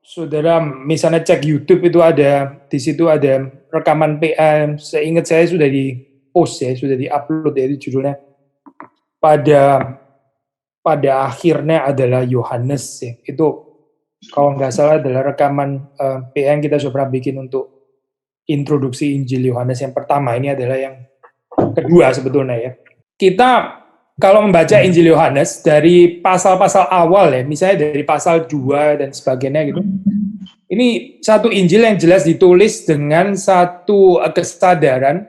saudara misalnya cek YouTube itu ada, di situ ada rekaman PA, seingat saya sudah di-post ya, sudah di-upload ya, itu judulnya pada akhirnya adalah Yohanes ya. Itu kalau nggak salah adalah rekaman PA yang kita sudah pernah bikin untuk introduksi Injil Yohanes yang pertama. Ini adalah yang kedua sebetulnya ya. Kita kalau membaca Injil Yohanes dari pasal-pasal awal ya, misalnya dari pasal 2 dan sebagainya gitu. Ini satu Injil yang jelas ditulis dengan satu kesadaran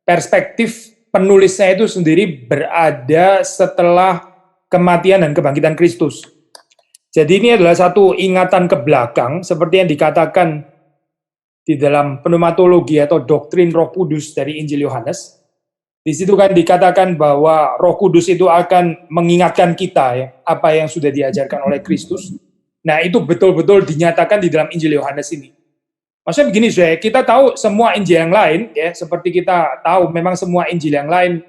perspektif penulisnya itu sendiri berada setelah kematian dan kebangkitan Kristus. Jadi ini adalah satu ingatan ke belakang seperti yang dikatakan di dalam pneumatologi atau doktrin Roh Kudus dari Injil Yohanes. Di situ kan dikatakan bahwa Roh Kudus itu akan mengingatkan kita ya apa yang sudah diajarkan oleh Kristus. Nah, itu betul-betul dinyatakan di dalam Injil Yohanes ini. Maksudnya begini, saya kita tahu semua Injil yang lain ya, seperti kita tahu memang semua Injil yang lain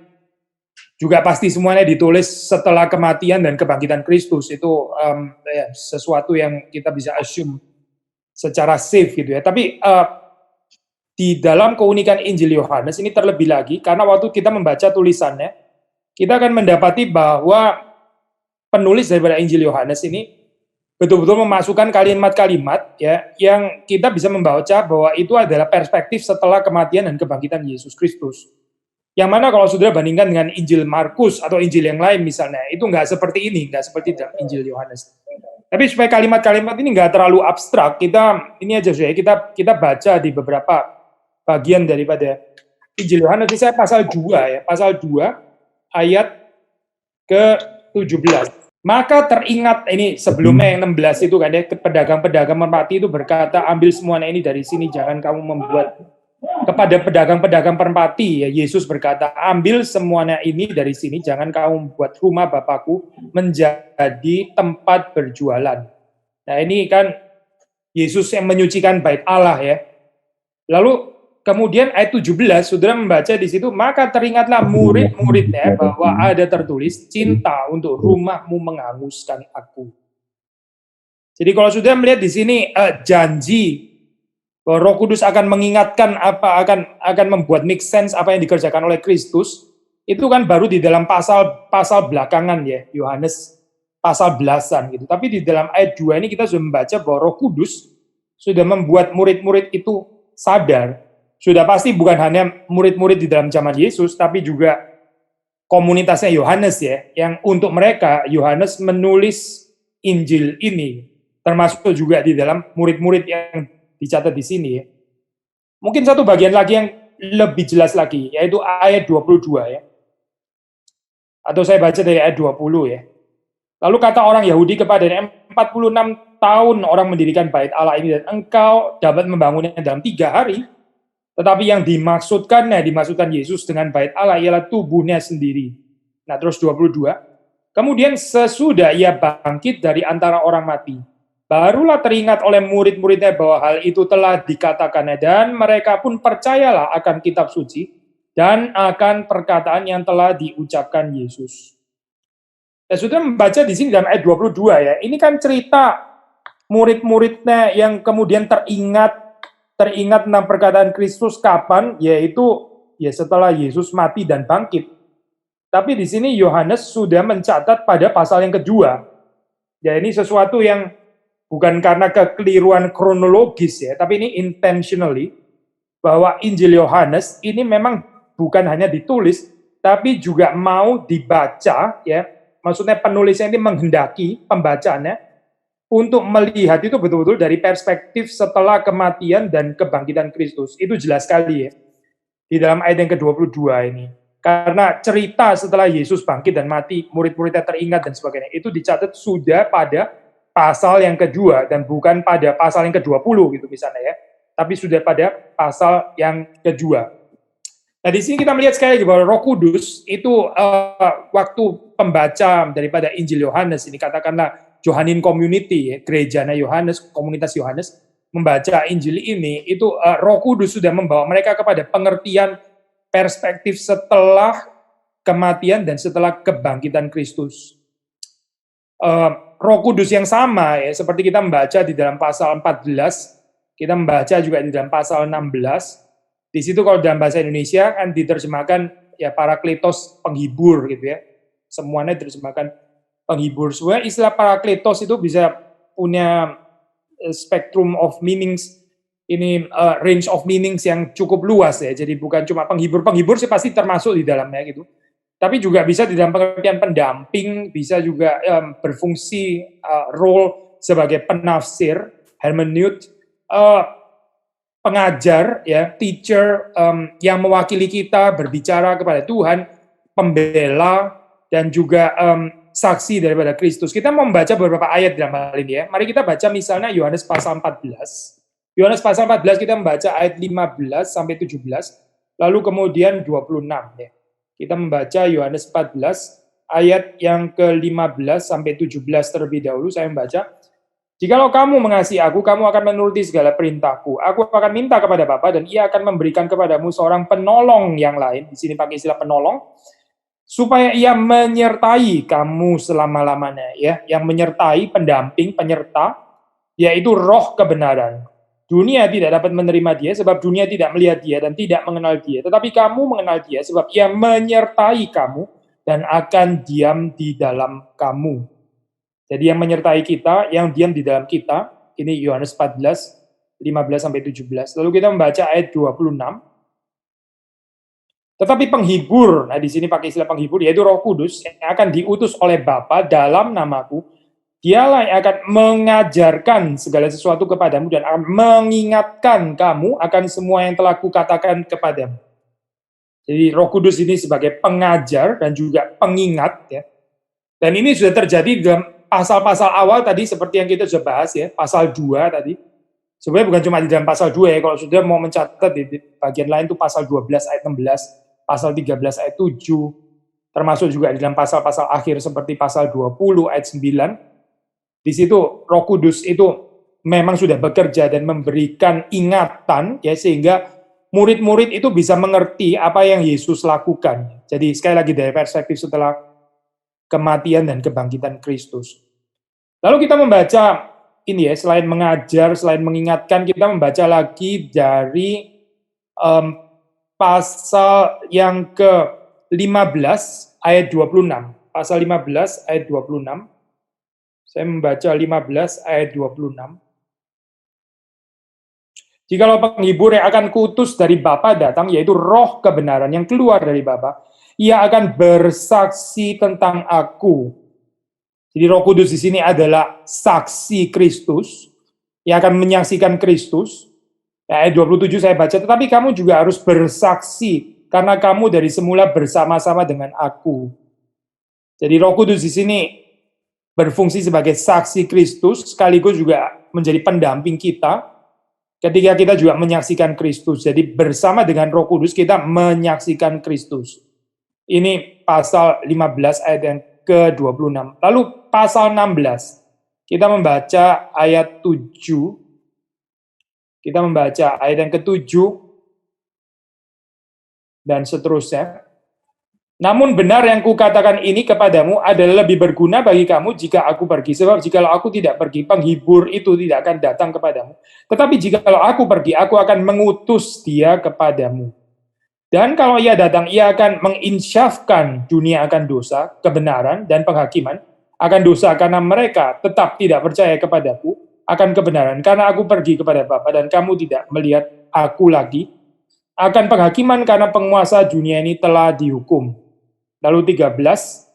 juga pasti semuanya ditulis setelah kematian dan kebangkitan Kristus. Itu ya, sesuatu yang kita bisa assume secara safe gitu ya. Tapi di dalam keunikan Injil Yohanes ini terlebih lagi, karena waktu kita membaca tulisannya, kita akan mendapati bahwa penulis daripada Injil Yohanes ini betul-betul memasukkan kalimat-kalimat ya yang kita bisa membaca bahwa itu adalah perspektif setelah kematian dan kebangkitan Yesus Kristus. Yang mana kalau saudara bandingkan dengan Injil Markus atau Injil yang lain misalnya, itu nggak seperti ini, nggak seperti dalam Injil Yohanes. Tapi supaya kalimat-kalimat ini nggak terlalu abstrak, kita ini aja saja kita baca di beberapa bagian daripada Injil Yohanes. Saya pasal 2 ya, pasal 2 ayat ke-17. Maka teringat, ini sebelumnya yang 16 itu kan ya, pedagang-pedagang merpati itu berkata, ambil semuanya ini dari sini, jangan kamu membuat. Kepada pedagang-pedagang merpati, ya, Yesus berkata, ambil semuanya ini dari sini, jangan kamu membuat rumah Bapakku menjadi tempat berjualan. Nah ini kan Yesus yang menyucikan bait Allah ya. Lalu kemudian ayat 17, saudara membaca di situ, maka teringatlah murid-muridnya bahwa ada tertulis, cinta untuk rumahmu menghanguskan aku. Jadi kalau sudah melihat di sini janji bahwa Roh Kudus akan mengingatkan apa akan membuat make sense apa yang dikerjakan oleh Kristus, itu kan baru di dalam pasal belakangan ya, Yohanes pasal belasan gitu. Tapi di dalam ayat 2 ini kita sudah membaca bahwa Roh Kudus sudah membuat murid-murid itu sadar. Sudah pasti bukan hanya murid-murid di dalam zaman Yesus, tapi juga komunitasnya Yohanes ya, yang untuk mereka Yohanes menulis Injil ini, termasuk juga di dalam murid-murid yang dicatat di sini ya. Mungkin satu bagian lagi yang lebih jelas lagi, yaitu ayat 22 ya. Atau saya baca dari ayat 20 ya. Lalu kata orang Yahudi kepadanya, 46 tahun orang mendirikan bait Allah ini dan engkau dapat membangunnya dalam 3 hari. Tetapi yang dimaksudkan Yesus dengan bait Allah ialah tubuhnya sendiri. Nah terus 22. Kemudian sesudah ia bangkit dari antara orang mati, barulah teringat oleh murid-muridnya bahwa hal itu telah dikatakannya dan mereka pun percayalah akan kitab suci dan akan perkataan yang telah diucapkan Yesus. Ya, sudah membaca di sini dalam ayat 22 ya. Ini kan cerita murid-muridnya yang kemudian teringat tentang perkataan Kristus kapan, yaitu ya setelah Yesus mati dan bangkit. Tapi di sini Yohanes sudah mencatat pada pasal yang kedua. Ya ini sesuatu yang bukan karena kekeliruan kronologis ya, tapi ini intentionally, bahwa Injil Yohanes ini memang bukan hanya ditulis, tapi juga mau dibaca ya. Maksudnya penulisnya ini menghendaki pembacanya untuk melihat itu betul-betul dari perspektif setelah kematian dan kebangkitan Kristus. Itu jelas sekali ya, di dalam ayat yang ke-22 ini. Karena cerita setelah Yesus bangkit dan mati, murid-muridnya teringat dan sebagainya, itu dicatat sudah pada pasal yang kedua dan bukan pada pasal yang ke-20 gitu misalnya ya. Tapi sudah pada pasal yang kedua. Nah di sini kita melihat sekali lagi bahwa Roh Kudus itu waktu pembaca daripada Injil Yohanes ini, katakanlah Johannine Community, ya, gerejanya Yohanes, komunitas Yohanes, membaca Injil ini, itu Roh Kudus sudah membawa mereka kepada pengertian perspektif setelah kematian dan setelah kebangkitan Kristus. Roh Kudus yang sama ya, seperti kita membaca di dalam pasal 14, kita membaca juga di dalam pasal 16. Di situ kalau dalam bahasa Indonesia kan diterjemahkan ya Parakletos penghibur gitu ya. Semuanya diterjemahkan penghibur. Sebenarnya istilah Parakletos itu bisa punya spektrum of meanings, ini range of meanings yang cukup luas ya. Jadi bukan cuma penghibur sih pasti termasuk di dalamnya gitu. Tapi juga bisa di dalam pengertian pendamping, bisa juga berfungsi role sebagai penafsir, hermeneut, pengajar, ya, teacher yang mewakili kita berbicara kepada Tuhan, pembela, dan juga saksi daripada Kristus. Kita mau membaca beberapa ayat dalam hal ini ya. Mari kita baca misalnya Yohanes pasal 14. Yohanes pasal 14 kita membaca ayat 15 sampai 17, lalu kemudian 26 ya. Kita membaca Yohanes 14 ayat yang ke-15 sampai 17 terlebih dahulu. Saya membaca, "Jikalau kamu mengasihi aku, kamu akan menuruti segala perintahku. Aku akan minta kepada Bapa dan Ia akan memberikan kepadamu seorang penolong yang lain." Di sini pakai istilah penolong, supaya Ia menyertai kamu selama-lamanya, ya, yang menyertai, pendamping, penyerta, yaitu Roh kebenaran. Dunia tidak dapat menerima Dia sebab dunia tidak melihat Dia dan tidak mengenal Dia. Tetapi kamu mengenal Dia sebab Ia menyertai kamu dan akan diam di dalam kamu. Jadi yang menyertai kita, yang diam di dalam kita, ini Yohanes 14, 15 sampai 17. Lalu kita membaca ayat 26. Tetapi penghibur, nah di sini pakai istilah penghibur, yaitu Roh Kudus yang akan diutus oleh Bapa dalam namaku. Dialah yang akan mengajarkan segala sesuatu kepadamu dan akan mengingatkan kamu akan semua yang telah kukatakan kepadamu. Jadi Roh Kudus ini sebagai pengajar dan juga pengingat ya. Dan ini sudah terjadi dalam pasal-pasal awal tadi seperti yang kita sudah bahas ya, pasal 2 tadi. Sebenarnya bukan cuma di dalam pasal 2 ya, kalau sudah mau mencatat di bagian lain itu pasal 12 ayat 16, pasal 13 ayat 7, termasuk juga di dalam pasal-pasal akhir seperti pasal 20 ayat 9. Di situ Roh Kudus itu memang sudah bekerja dan memberikan ingatan ya, sehingga murid-murid itu bisa mengerti apa yang Yesus lakukan. Jadi sekali lagi dari perspektif setelah kematian dan kebangkitan Kristus. Lalu kita membaca ini ya, selain mengajar, selain mengingatkan, kita membaca lagi dari pasal yang ke-15 ayat 26. Pasal 15 ayat 26. Saya membaca 15 ayat 26. "Jikalau penghibur yang akan kuutus dari Bapa datang, yaitu Roh kebenaran yang keluar dari Bapa, Ia akan bersaksi tentang aku." Jadi Roh Kudus di sini adalah saksi Kristus, yang akan menyaksikan Kristus. Ayat 27 saya baca, "Tetapi kamu juga harus bersaksi, karena kamu dari semula bersama-sama dengan aku." Jadi Roh Kudus di sini berfungsi sebagai saksi Kristus, sekaligus juga menjadi pendamping kita, ketika kita juga menyaksikan Kristus. Jadi bersama dengan Roh Kudus kita menyaksikan Kristus. Ini pasal 15 ayat yang ke-26. Lalu pasal 16, kita membaca ayat 7, kita membaca ayat yang ke-7, dan seterusnya. "Namun benar yang kukatakan ini kepadamu adalah lebih berguna bagi kamu jika aku pergi. Sebab jikalau aku tidak pergi, penghibur itu tidak akan datang kepadamu. Tetapi jikalau aku pergi, aku akan mengutus Dia kepadamu. Dan kalau Ia datang, Ia akan menginsyafkan dunia akan dosa, kebenaran, dan penghakiman. Akan dosa karena mereka tetap tidak percaya kepadaku, akan kebenaran karena aku pergi kepada Bapa dan kamu tidak melihat aku lagi. Akan penghakiman karena penguasa dunia ini telah dihukum." Lalu 13,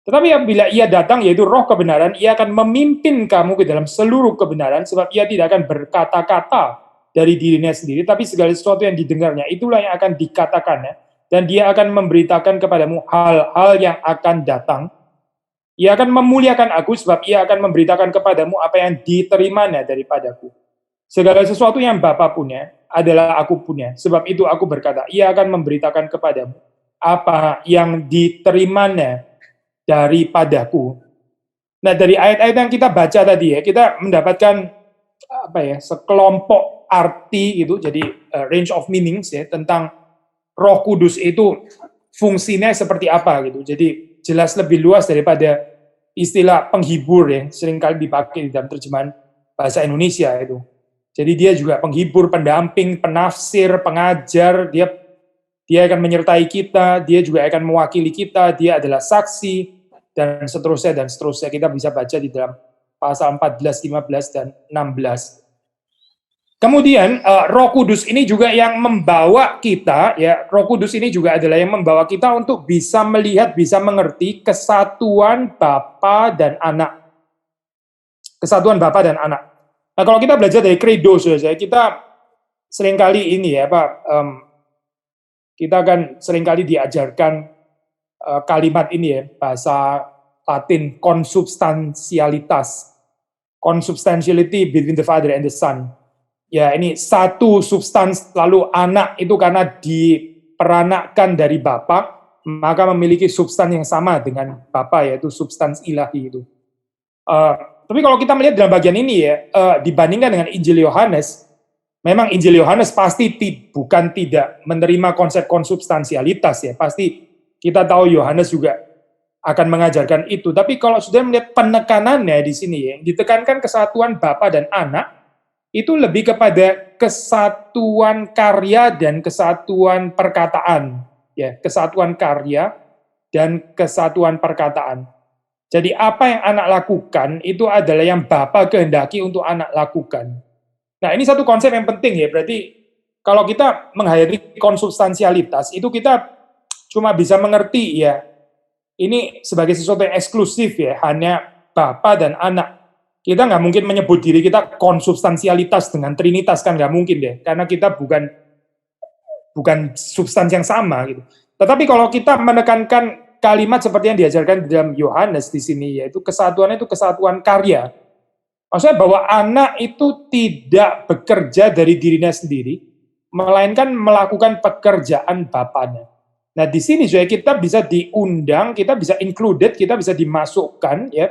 "Tetapi apabila Ia datang, yaitu Roh kebenaran, Ia akan memimpin kamu ke dalam seluruh kebenaran, sebab Ia tidak akan berkata-kata dari dirinya sendiri, tapi segala sesuatu yang didengarnya, itulah yang akan dikatakannya, dan Dia akan memberitakan kepadamu hal-hal yang akan datang. Ia akan memuliakan aku, sebab Ia akan memberitakan kepadamu apa yang diterimanya daripadaku. Segala sesuatu yang Bapa punya adalah aku punya, sebab itu aku berkata, Ia akan memberitakan kepadamu apa yang diterimanya daripadaku." Nah, dari ayat-ayat yang kita baca tadi ya, kita mendapatkan sekelompok arti gitu, jadi range of meanings ya, tentang Roh Kudus itu fungsinya seperti apa gitu. Jadi jelas lebih luas daripada istilah penghibur yang seringkali dipakai di dalam terjemahan bahasa Indonesia itu. Jadi dia juga penghibur, pendamping, penafsir, pengajar, dia akan menyertai kita, dia juga akan mewakili kita, dia adalah saksi, dan seterusnya. Kita bisa baca di dalam pasal 14, 15, dan 16. Kemudian Roh Kudus ini juga yang membawa kita, ya, Roh Kudus ini juga adalah yang membawa kita untuk bisa melihat, bisa mengerti kesatuan Bapa dan Anak. Kesatuan Bapa dan Anak. Nah, kalau kita belajar dari Credo, saudara, kita seringkali ini ya, Pak, kita kan seringkali diajarkan kalimat ini ya, bahasa Latin, konsubstansialitas. Consubstantiality between the Father and the Son. Ya, ini satu substans, lalu anak itu karena diperanakkan dari Bapa, maka memiliki substans yang sama dengan Bapa, yaitu substans ilahi itu. Tapi kalau kita melihat dalam bagian ini ya, dibandingkan dengan Injil Yohanes, memang Injil Yohanes pasti bukan tidak menerima konsep konsubstansialitas ya, pasti kita tahu Yohanes juga akan mengajarkan itu. Tapi kalau sudah melihat penekanannya di sini ya, ditekankan kesatuan Bapa dan Anak, itu lebih kepada kesatuan karya dan kesatuan perkataan, ya, kesatuan karya dan kesatuan perkataan. Jadi apa yang anak lakukan itu adalah yang Bapa kehendaki untuk anak lakukan. Nah, ini satu konsep yang penting ya, berarti kalau kita menghayati konsubstansialitas, itu kita cuma bisa mengerti ya, ini sebagai sesuatu yang eksklusif ya, hanya Bapa dan Anak. Kita nggak mungkin menyebut diri kita konsubstansialitas dengan Trinitas, kan nggak mungkin deh, karena kita bukan substansi yang sama gitu. Tetapi kalau kita menekankan kalimat seperti yang diajarkan di dalam Yohanes di sini, yaitu kesatuan itu kesatuan karya. Maksudnya bahwa anak itu tidak bekerja dari dirinya sendiri, melainkan melakukan pekerjaan Bapanya. Nah, di sini juga kita bisa diundang, kita bisa included, kita bisa dimasukkan ya,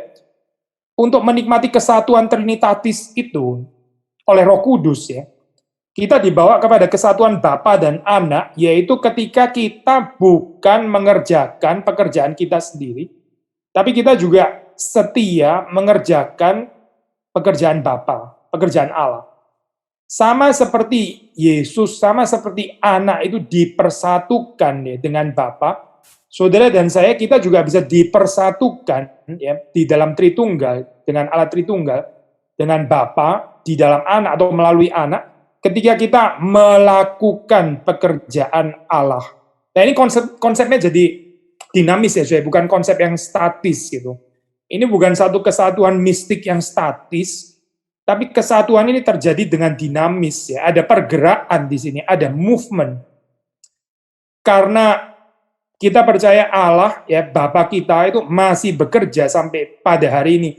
untuk menikmati kesatuan trinitatis itu oleh Roh Kudus ya. Kita dibawa kepada kesatuan Bapa dan Anak, yaitu ketika kita bukan mengerjakan pekerjaan kita sendiri, tapi kita juga setia mengerjakan pekerjaan Bapa, pekerjaan Allah. Sama seperti Yesus, sama seperti Anak itu dipersatukan ya dengan Bapa, saudara dan saya, kita juga bisa dipersatukan ya, di dalam Tritunggal, dengan Allah Tritunggal, dengan Bapa, di dalam Anak atau melalui Anak, ketika kita melakukan pekerjaan Allah. Nah, ini konsepnya jadi dinamis ya, bukan konsep yang statis gitu. Ini bukan satu kesatuan mistik yang statis, tapi kesatuan ini terjadi dengan dinamis ya. Ada pergerakan di sini, ada movement. Karena kita percaya Allah ya, Bapa kita itu masih bekerja sampai pada hari ini.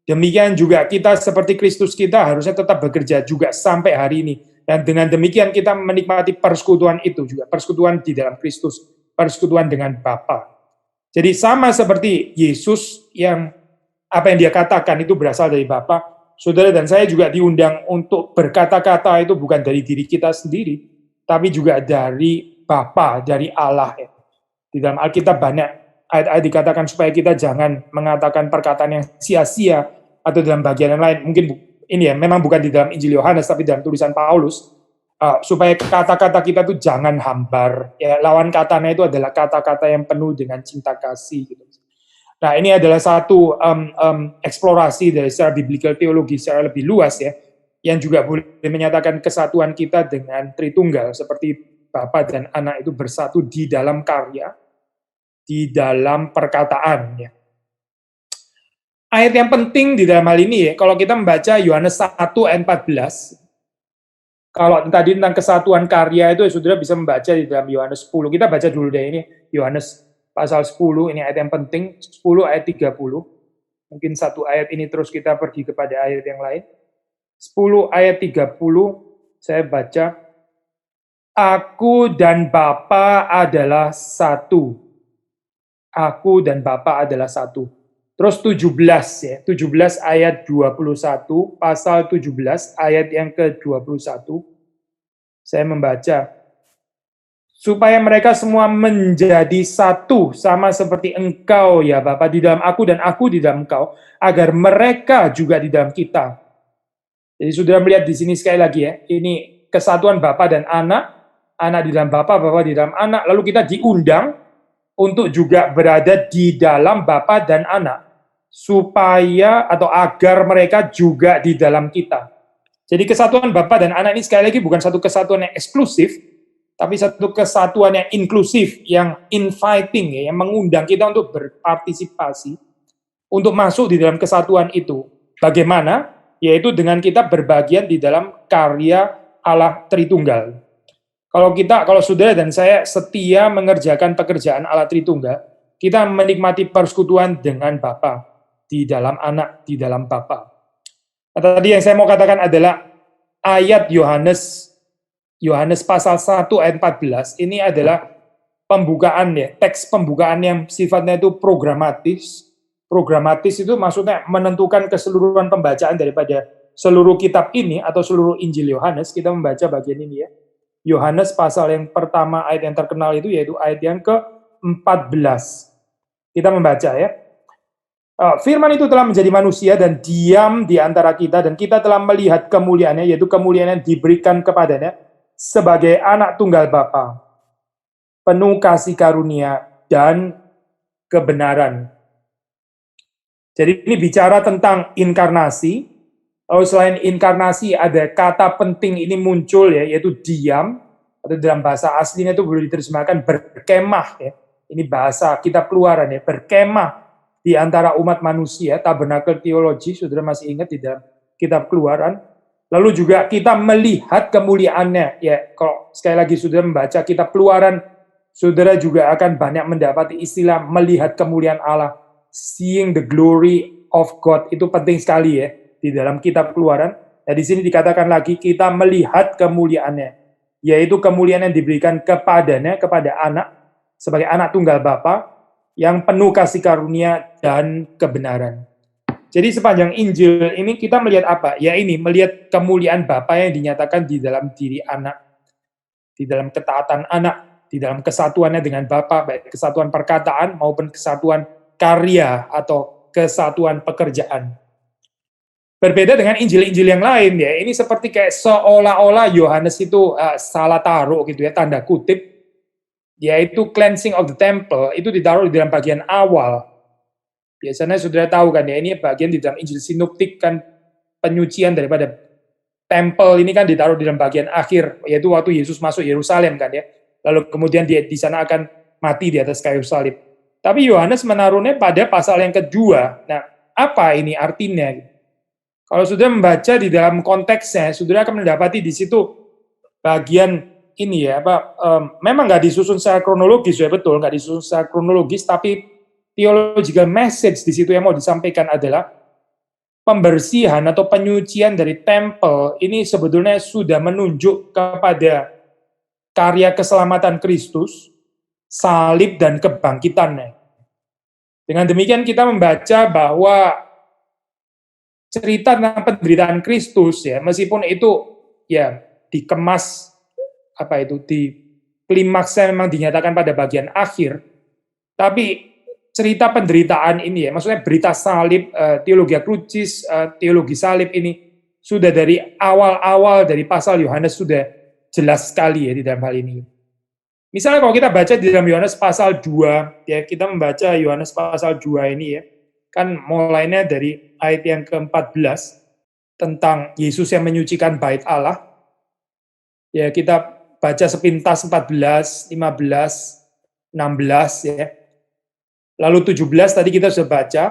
Demikian juga kita seperti Kristus, kita harusnya tetap bekerja juga sampai hari ini. Dan dengan demikian kita menikmati persekutuan itu juga, persekutuan di dalam Kristus, persekutuan dengan Bapa. Jadi sama seperti Yesus yang apa yang dia katakan itu berasal dari Bapa, saudara dan saya juga diundang untuk berkata-kata itu bukan dari diri kita sendiri, tapi juga dari Bapa, dari Allah. Di dalam Alkitab banyak ayat-ayat dikatakan supaya kita jangan mengatakan perkataan yang sia-sia, atau dalam bagian yang lain, mungkin ini ya, memang bukan di dalam Injil Yohanes, tapi dalam tulisan Paulus, supaya kata-kata kita itu jangan hambar. Ya, lawan katanya itu adalah kata-kata yang penuh dengan cinta kasih. Gitu. Nah, ini adalah satu eksplorasi dari secara biblical teologi secara lebih luas ya, yang juga boleh menyatakan kesatuan kita dengan Tritunggal, seperti Bapa dan Anak itu bersatu di dalam karya, di dalam perkataan ya. Ayat yang penting di dalam hal ini ya, kalau kita membaca Yohanes 1 ayat 14, kalau tadi tentang kesatuan karya itu saudara bisa membaca di dalam Yohanes 10. Kita baca dulu deh ini, Yohanes pasal 10, ini ayat yang penting, 10 ayat 30. Mungkin satu ayat ini terus kita pergi kepada ayat yang lain. 10 ayat 30, saya baca, Aku dan Bapa adalah satu. Aku dan Bapa adalah satu. Terus 17 ya, 17 ayat 21, pasal 17 ayat yang ke-21. Saya membaca. supaya mereka semua menjadi satu, sama seperti Engkau ya Bapa di dalam aku dan aku di dalam Engkau, agar mereka juga di dalam kita. Jadi sudah melihat di sini sekali lagi ya, ini kesatuan Bapa dan Anak, Anak di dalam Bapa, Bapa di dalam Anak, lalu kita diundang untuk juga berada di dalam Bapa dan Anak, supaya atau agar mereka juga di dalam kita. Jadi kesatuan Bapa dan Anak ini sekali lagi bukan satu kesatuan yang eksklusif, tapi satu kesatuan yang inklusif, yang inviting, ya, yang mengundang kita untuk berpartisipasi, untuk masuk di dalam kesatuan itu. Bagaimana? Yaitu dengan kita berbagian di dalam karya Allah Tritunggal. Kalau saudara dan saya setia mengerjakan pekerjaan Allah Tritunggal, kita menikmati persekutuan dengan Bapa, di dalam Anak, di dalam Bapa. Tadi yang saya mau katakan adalah ayat Yohanes pasal 1 ayat 14, ini adalah pembukaan ya, teks pembukaan yang sifatnya itu programatis. Programatis itu maksudnya menentukan keseluruhan pembacaan daripada seluruh kitab ini atau seluruh Injil Yohanes. Kita membaca bagian ini ya. Yohanes pasal yang pertama, ayat yang terkenal itu yaitu ayat yang ke-14. Kita membaca ya. Firman itu telah menjadi manusia dan diam di antara kita, dan kita telah melihat kemuliaannya, yaitu kemuliaan yang diberikan kepadanya sebagai anak tunggal Bapa, penuh kasih karunia dan kebenaran. Jadi ini bicara tentang inkarnasi. Lalu selain inkarnasi ada kata penting ini muncul ya, yaitu diam, atau dalam bahasa aslinya itu boleh diterjemahkan berkemah ya. Ini bahasa kitab Keluaran ya, berkemah di antara umat manusia, tabernakel teologi, saudara masih ingat di dalam kitab Keluaran. Lalu juga kita melihat kemuliaannya. Ya, kalau sekali lagi saudara membaca kitab Keluaran, saudara juga akan banyak mendapati istilah melihat kemuliaan Allah. Seeing the glory of God, itu penting sekali ya di dalam kitab Keluaran. Nah, di sini dikatakan lagi kita melihat kemuliaannya, yaitu kemuliaan yang diberikan kepadanya, kepada Anak, sebagai anak tunggal Bapa, yang penuh kasih karunia dan kebenaran. Jadi sepanjang Injil ini kita melihat apa? Ya ini, melihat kemuliaan Bapa yang dinyatakan di dalam diri Anak, di dalam ketaatan Anak, di dalam kesatuannya dengan Bapa, baik kesatuan perkataan maupun kesatuan karya atau kesatuan pekerjaan. Berbeda dengan Injil-Injil yang lain ya, ini seperti kayak seolah-olah Yohanes itu salah taruh gitu ya, tanda kutip, yaitu cleansing of the temple, itu ditaruh di dalam bagian awal. Biasanya saudara tahu kan ya, ini bagian di dalam Injil sinoptik kan, penyucian daripada temple ini kan ditaruh di dalam bagian akhir, yaitu waktu Yesus masuk Yerusalem kan ya, lalu kemudian dia di sana akan mati di atas kayu salib. Tapi Yohanes menaruhnya pada pasal yang kedua. Nah, apa ini artinya? Kalau saudara membaca di dalam konteksnya, saudara akan mendapati di situ bagian ini ya, memang nggak disusun secara kronologis ya, betul, nggak disusun secara kronologis, tapi theological message di situ yang mau disampaikan adalah pembersihan atau penyucian dari tempel ini sebetulnya sudah menunjuk kepada karya keselamatan Kristus, salib dan kebangkitannya. Dengan demikian kita membaca bahwa cerita tentang penderitaan Kristus ya, meskipun itu ya dikemas di klimaksnya memang dinyatakan pada bagian akhir, tapi cerita penderitaan ini ya, maksudnya berita salib, teologia crucis, teologi salib ini sudah dari awal-awal dari pasal Yohanes sudah jelas sekali ya di dalam hal ini. Misalnya kalau kita baca di dalam Yohanes pasal 2, ya kita membaca Yohanes pasal 2 ini ya, kan mulainya dari ayat yang ke-14 tentang Yesus yang menyucikan bait Allah. Ya kita baca sepintas 14, 15, 16 ya. Lalu 17 tadi kita sudah baca.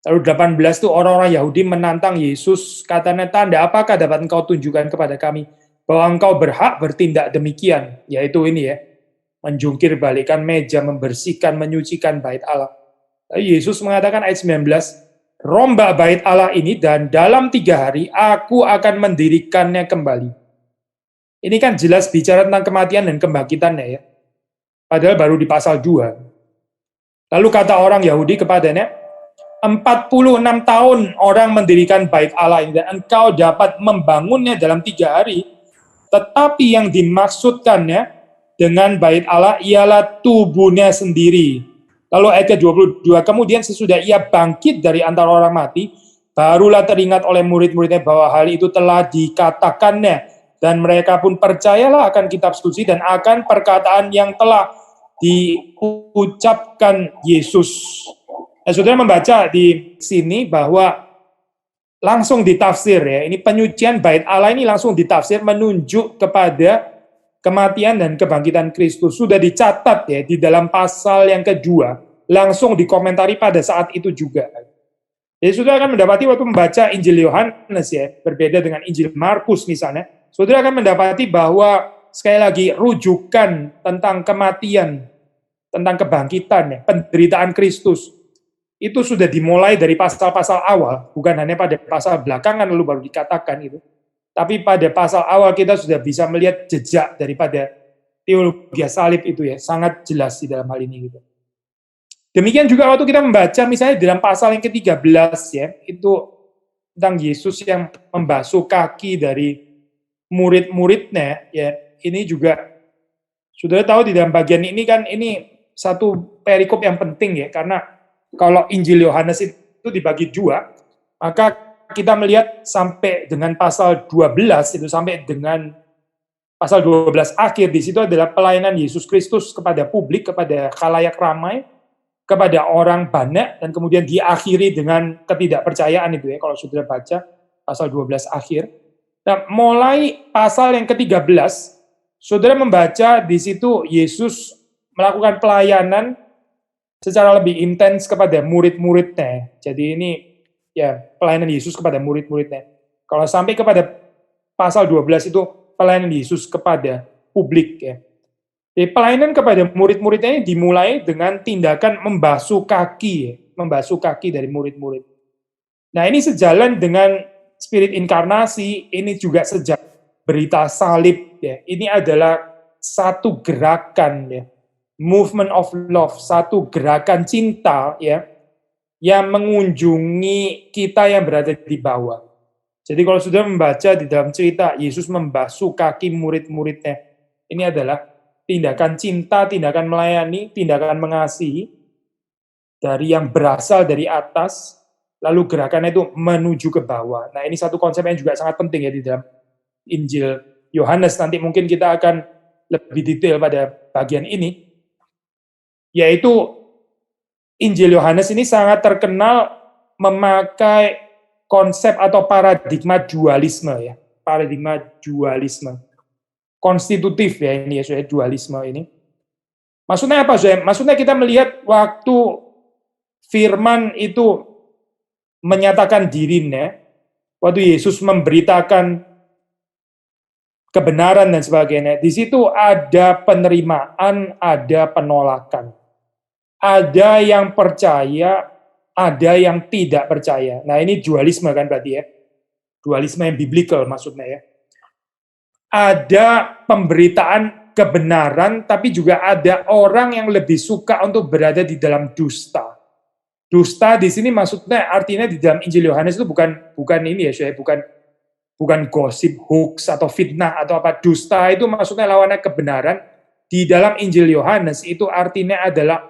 Lalu 18 itu orang-orang Yahudi menantang Yesus, katanya, tanda apakah dapat engkau tunjukkan kepada kami bahwa engkau berhak bertindak demikian, yaitu ini ya, menjungkir balikan meja, membersihkan, menyucikan bait Allah. Lalu Yesus mengatakan ayat 19, rombak bait Allah ini dan dalam 3 hari aku akan mendirikannya kembali. Ini kan jelas bicara tentang kematian dan kebangkitannya ya. Padahal baru di pasal 2. Lalu kata orang Yahudi kepadanya, 46 tahun orang mendirikan bait Allah ini dan engkau dapat membangunnya dalam 3 hari. Tetapi yang dimaksudkannya dengan bait Allah ialah tubuhnya sendiri. Lalu ayat ke-22, kemudian sesudah ia bangkit dari antara orang mati, barulah teringat oleh murid-muridnya bahwa hal itu telah dikatakannya, dan mereka pun percayalah akan kitab suci dan akan perkataan yang telah diucapkan Yesus. Nah, saudara membaca di sini bahwa langsung ditafsir ya, ini penyucian bait Allah ini langsung ditafsir menunjuk kepada kematian dan kebangkitan Kristus. Sudah dicatat ya di dalam pasal yang kedua, langsung dikomentari pada saat itu juga. Jadi saudara akan mendapati waktu membaca Injil Yohanes ya, berbeda dengan Injil Markus misalnya, saudara akan mendapati bahwa sekali lagi rujukan tentang kematian, tentang kebangkitan ya, penderitaan Kristus, itu sudah dimulai dari pasal-pasal awal, bukan hanya pada pasal belakangan lalu baru dikatakan itu. Tapi pada pasal awal kita sudah bisa melihat jejak daripada teologi salib itu ya, sangat jelas di dalam hal ini gitu. Demikian juga waktu kita membaca misalnya dalam pasal yang ke-13 ya, itu tentang Yesus yang membasuh kaki dari murid-muridnya ya, ini juga sudah tahu di dalam bagian ini kan ini satu perikop yang penting ya, karena kalau Injil Yohanes itu dibagi dua, maka kita melihat sampai dengan pasal 12 itu sampai dengan pasal 12 akhir, di situ adalah pelayanan Yesus Kristus kepada publik, kepada khalayak ramai, kepada orang banyak, dan kemudian diakhiri dengan ketidakpercayaan itu ya, kalau saudara baca pasal 12 akhir. Nah, mulai pasal yang ke-13, saudara membaca di situ Yesus melakukan pelayanan secara lebih intens kepada murid-muridnya. Jadi ini ya pelayanan Yesus kepada murid-muridnya. Kalau sampai kepada pasal 12 itu pelayanan Yesus kepada publik ya. Jadi pelayanan kepada murid-muridnya ini dimulai dengan tindakan membasuh kaki ya, membasuh kaki dari murid-murid. Nah, ini sejalan dengan spirit inkarnasi, ini juga sejalan berita salib ya. Ini adalah satu gerakan ya. Movement of love, satu gerakan cinta ya, yang mengunjungi kita yang berada di bawah. Jadi kalau sudah membaca di dalam cerita Yesus membasuh kaki murid-muridnya, ini adalah tindakan cinta, tindakan melayani, tindakan mengasihi dari yang berasal dari atas, lalu gerakannya itu menuju ke bawah. Nah, ini satu konsep yang juga sangat penting ya di dalam Injil Yohanes. Nanti mungkin kita akan lebih detail pada bagian ini, yaitu Injil Yohanes ini sangat terkenal memakai konsep atau paradigma dualisme ya, paradigma dualisme konstitutif ya ini ya, dualisme ini. Maksudnya apa, Zoe? Maksudnya kita melihat waktu firman itu menyatakan dirinya, waktu Yesus memberitakan kebenaran dan sebagainya, di situ ada penerimaan, ada penolakan. Ada yang percaya, ada yang tidak percaya. Nah, ini dualisme kan berarti ya. Dualisme yang biblical maksudnya ya. Ada pemberitaan kebenaran, tapi juga ada orang yang lebih suka untuk berada di dalam dusta. Dusta di sini maksudnya artinya di dalam Injil Yohanes itu bukan ini ya, saya bukan gosip, hoax atau fitnah atau apa. Dusta itu maksudnya lawannya kebenaran. Di dalam Injil Yohanes itu artinya adalah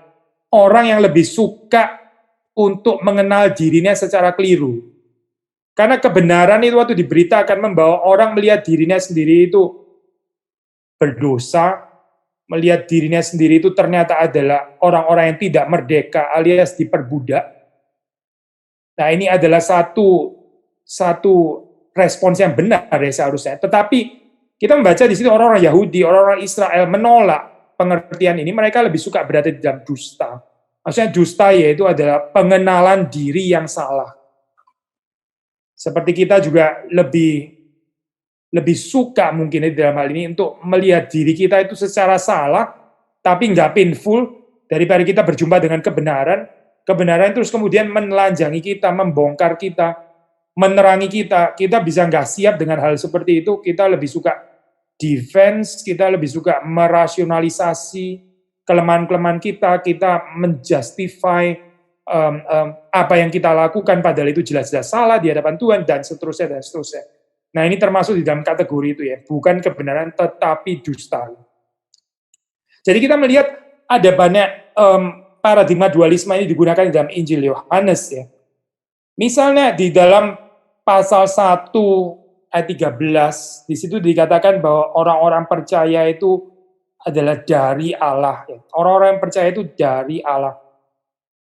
orang yang lebih suka untuk mengenal dirinya secara keliru. Karena kebenaran itu waktu diberitakan membawa orang melihat dirinya sendiri itu berdosa, melihat dirinya sendiri itu ternyata adalah orang-orang yang tidak merdeka alias diperbudak. Nah, ini adalah satu respons yang benar ya seharusnya. Tetapi kita membaca di sini orang-orang Yahudi, orang-orang Israel menolak pengertian ini, mereka lebih suka berada di dalam dusta. Maksudnya dusta yaitu adalah pengenalan diri yang salah. Seperti kita juga lebih suka mungkin di dalam hal ini untuk melihat diri kita itu secara salah, tapi nggak painful, daripada kita berjumpa dengan kebenaran, kebenaran terus kemudian menelanjangi kita, membongkar kita, menerangi kita bisa nggak siap dengan hal seperti itu, kita lebih suka defense, kita lebih suka merasionalisasi kelemahan-kelemahan kita menjustify apa yang kita lakukan padahal itu jelas-jelas salah di hadapan Tuhan dan seterusnya dan seterusnya. Nah, ini termasuk di dalam kategori itu ya, bukan kebenaran tetapi dusta. Jadi kita melihat ada banyak paradigma dualisme ini digunakan dalam Injil Yohanes ya. Misalnya di dalam pasal 1 ayat 13, di situ dikatakan bahwa orang-orang percaya itu adalah dari Allah. Orang-orang yang percaya itu dari Allah.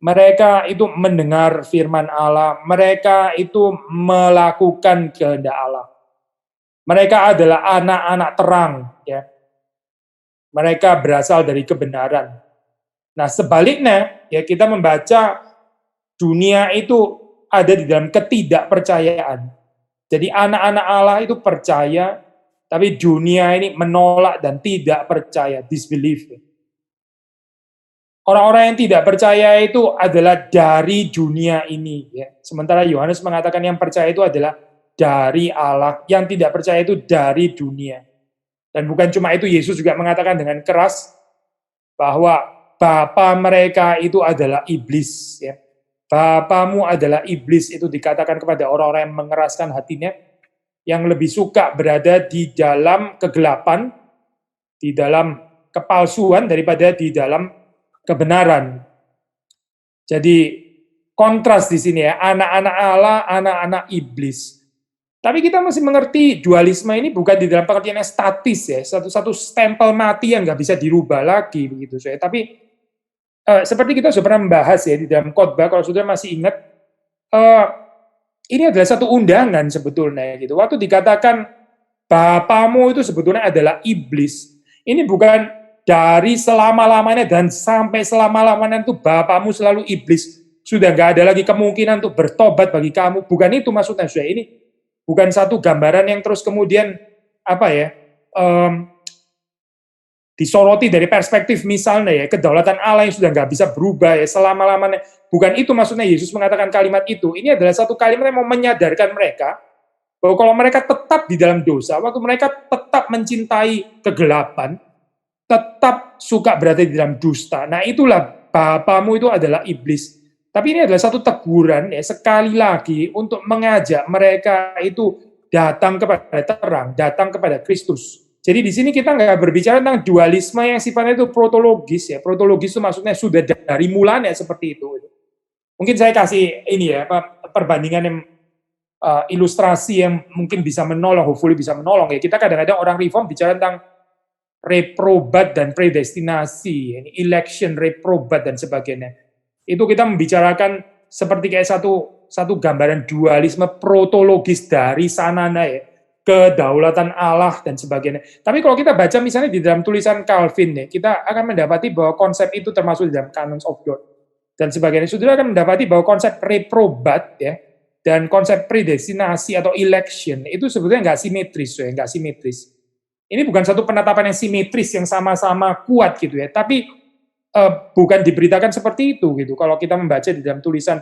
Mereka itu mendengar firman Allah, mereka itu melakukan kehendak Allah. Mereka adalah anak-anak terang, ya. Mereka berasal dari kebenaran. Nah, sebaliknya, ya kita membaca dunia itu ada di dalam ketidakpercayaan. Jadi anak-anak Allah itu percaya, tapi dunia ini menolak dan tidak percaya, disbelief. Orang-orang yang tidak percaya itu adalah dari dunia ini. Ya. Sementara Yohanes mengatakan yang percaya itu adalah dari Allah, yang tidak percaya itu dari dunia. Dan bukan cuma itu, Yesus juga mengatakan dengan keras bahwa bapa mereka itu adalah iblis. Ya. Bapamu adalah iblis, itu dikatakan kepada orang-orang yang mengeraskan hatinya, yang lebih suka berada di dalam kegelapan, di dalam kepalsuan daripada di dalam kebenaran. Jadi kontras di sini ya, anak-anak Allah, anak-anak iblis. Tapi kita mesti mengerti dualisme ini bukan di dalam pengertian yang statis ya, satu-satu stempel mati yang nggak bisa dirubah lagi begitu saya. Tapi seperti kita sudah pernah membahas ya di dalam khotbah, kalau sudah masih ingat, ini adalah satu undangan sebetulnya gitu. Waktu dikatakan bapamu itu sebetulnya adalah iblis. Ini bukan dari selama-lamanya dan sampai selama-lamanya itu bapamu selalu iblis. Sudah nggak ada lagi kemungkinan untuk bertobat bagi kamu. Bukan itu maksudnya, sudah. Ini bukan satu gambaran yang terus kemudian disoroti dari perspektif misalnya ya kedaulatan Allah yang sudah nggak bisa berubah ya selama-lamanya. Bukan itu maksudnya Yesus mengatakan kalimat itu. Ini adalah satu kalimat yang mau menyadarkan mereka bahwa kalau mereka tetap di dalam dosa, waktu mereka tetap mencintai kegelapan, tetap suka berada di dalam dusta. Nah itulah bapamu itu adalah iblis. Tapi ini adalah satu teguran ya sekali lagi untuk mengajak mereka itu datang kepada terang, datang kepada Kristus. Jadi di sini kita nggak berbicara tentang dualisme yang sifatnya itu protologis ya. Protologis itu maksudnya sudah dari mulanya seperti itu. Mungkin saya kasih ini ya perbandingan yang ilustrasi yang mungkin bisa menolong, hopefully bisa menolong ya. Kita kadang-kadang orang reform bicara tentang reprobat dan predestinasi, election, reprobat dan sebagainya. Itu kita membicarakan seperti kayak satu gambaran dualisme protologis dari sanana ya, kedaulatan Allah dan sebagainya. Tapi kalau kita baca misalnya di dalam tulisan Calvin ya, kita akan mendapati bahwa konsep itu termasuk di dalam Canons of God dan sebagainya. Saudara akan mendapati bahwa konsep reprobat ya dan konsep predestinasi atau election itu sebetulnya nggak simetris ya, nggak simetris. Ini bukan satu penetapan yang simetris yang sama-sama kuat gitu ya, tapi bukan diberitakan seperti itu gitu. Kalau kita membaca di dalam tulisan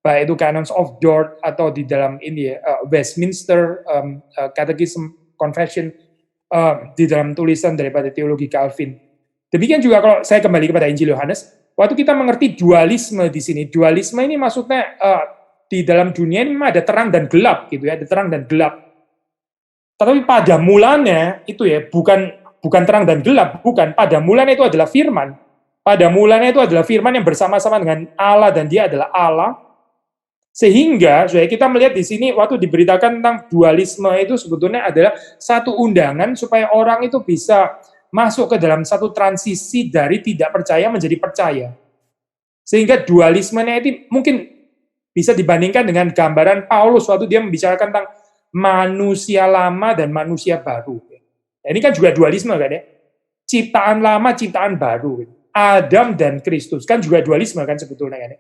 baik itu Canons of Dort atau di dalam ini ya, Westminster Catechism Confession, di dalam tulisan daripada teologi Calvin. Demikian juga kalau saya kembali kepada Injil Yohanes, waktu kita mengerti dualisme di sini, dualisme ini maksudnya di dalam dunia ini memang ada terang dan gelap gitu ya, ada terang dan gelap. Tetapi pada mulanya itu ya bukan terang dan gelap, bukan. Pada mulanya itu adalah firman. Pada mulanya itu adalah firman yang bersama-sama dengan Allah dan dia adalah Allah. Sehingga kita melihat di sini waktu diberitakan tentang dualisme itu sebetulnya adalah satu undangan supaya orang itu bisa masuk ke dalam satu transisi dari tidak percaya menjadi percaya. Sehingga dualismenya itu mungkin bisa dibandingkan dengan gambaran Paulus waktu dia membicarakan tentang manusia lama dan manusia baru. Ini kan juga dualisme kan ya. Ciptaan lama, ciptaan baru. Adam dan Kristus kan juga dualisme kan sebetulnya kan ya.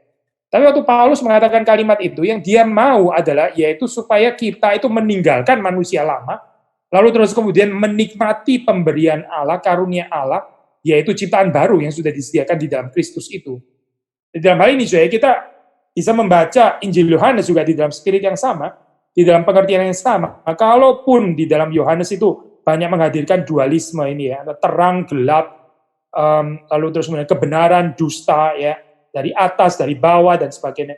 Tapi waktu Paulus mengatakan kalimat itu, yang dia mau adalah yaitu supaya kita itu meninggalkan manusia lama, lalu terus kemudian menikmati pemberian Allah, karunia Allah, yaitu ciptaan baru yang sudah disediakan di dalam Kristus itu. Di dalam hal ini kita bisa membaca Injil Yohanes juga di dalam spirit yang sama, di dalam pengertian yang sama. Nah, kalaupun di dalam Yohanes itu banyak menghadirkan dualisme ini ya, terang, gelap, lalu terus kemudian kebenaran, dusta ya, dari atas, dari bawah dan sebagainya.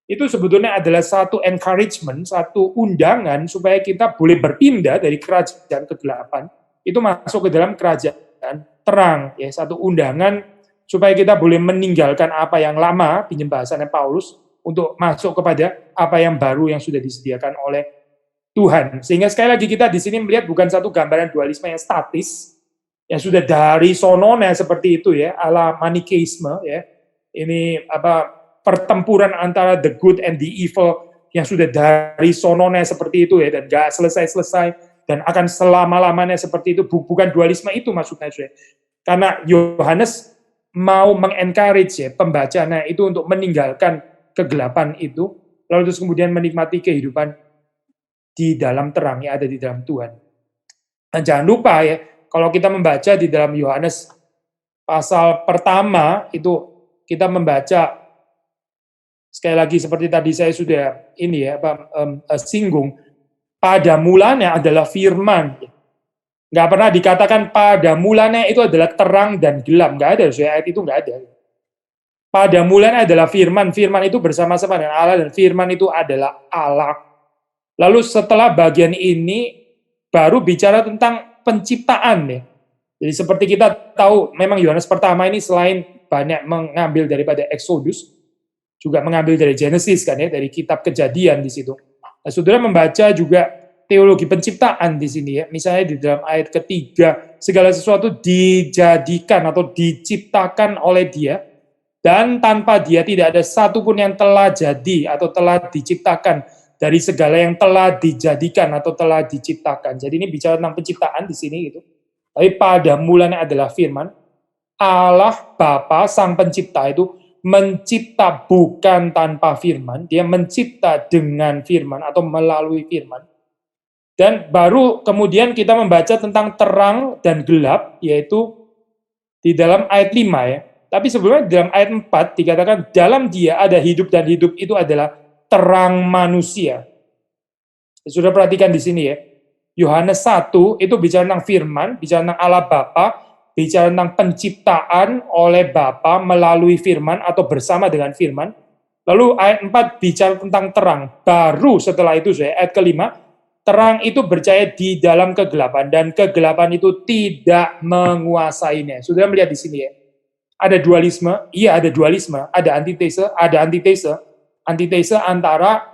Itu sebetulnya adalah satu encouragement, satu undangan supaya kita boleh berpindah dari kerajaan kegelapan, itu masuk ke dalam kerajaan terang, ya, satu undangan supaya kita boleh meninggalkan apa yang lama, pinjam bahasanya Paulus, untuk masuk kepada apa yang baru yang sudah disediakan oleh Tuhan. Sehingga sekali lagi kita di sini melihat bukan satu gambaran dualisme yang statis, yang sudah dari sononya seperti itu ya, ala Manikeisme ya. Ini pertempuran antara the good and the evil yang sudah dari sononya seperti itu ya, dan gak selesai-selesai dan akan selama-lamanya seperti itu. Bukan dualisme itu maksudnya ya. Karena Yohanes mau mengencourage ya pembacanya itu untuk meninggalkan kegelapan itu, lalu terus kemudian menikmati kehidupan di dalam terang yang ada di dalam Tuhan. Dan jangan lupa ya, kalau kita membaca di dalam Yohanes pasal pertama itu kita membaca sekali lagi seperti tadi saya sudah singgung, pada mulanya adalah firman. Nggak pernah dikatakan pada mulanya itu adalah terang dan gelap, nggak ada, ayat itu nggak ada. Pada mulanya adalah firman, firman itu bersama-sama dengan Allah dan firman itu adalah Allah. Lalu setelah bagian ini baru bicara tentang penciptaan ya. Jadi seperti kita tahu memang Yohanes pertama ini selain banyak mengambil daripada Exodus, juga mengambil dari Genesis kan ya, dari kitab Kejadian di situ. Nah, saudara membaca juga teologi penciptaan di sini ya. Misalnya di dalam ayat ketiga, segala sesuatu dijadikan atau diciptakan oleh Dia, dan tanpa Dia tidak ada satupun yang telah jadi atau telah diciptakan dari segala yang telah dijadikan atau telah diciptakan. Jadi ini bicara tentang penciptaan di sini gitu. Tapi pada mulanya adalah firman. Allah Bapa Sang Pencipta itu mencipta bukan tanpa firman, Dia mencipta dengan firman atau melalui firman. Dan baru kemudian kita membaca tentang terang dan gelap, yaitu di dalam ayat 5 ya. Tapi sebelumnya di dalam ayat 4 dikatakan dalam Dia ada hidup dan hidup itu adalah terang manusia. Sudah perhatikan di sini ya. Yohanes 1 itu bicara tentang firman, bicara tentang Allah Bapa, bicara tentang penciptaan oleh Bapa melalui firman atau bersama dengan firman. Lalu ayat 4 bicara tentang terang. Baru setelah itu ayat kelima, terang itu bercahaya di dalam kegelapan dan kegelapan itu tidak menguasainya. Sudah melihat di sini ya. Ada dualisme, iya ada dualisme, ada antitese, antitese antara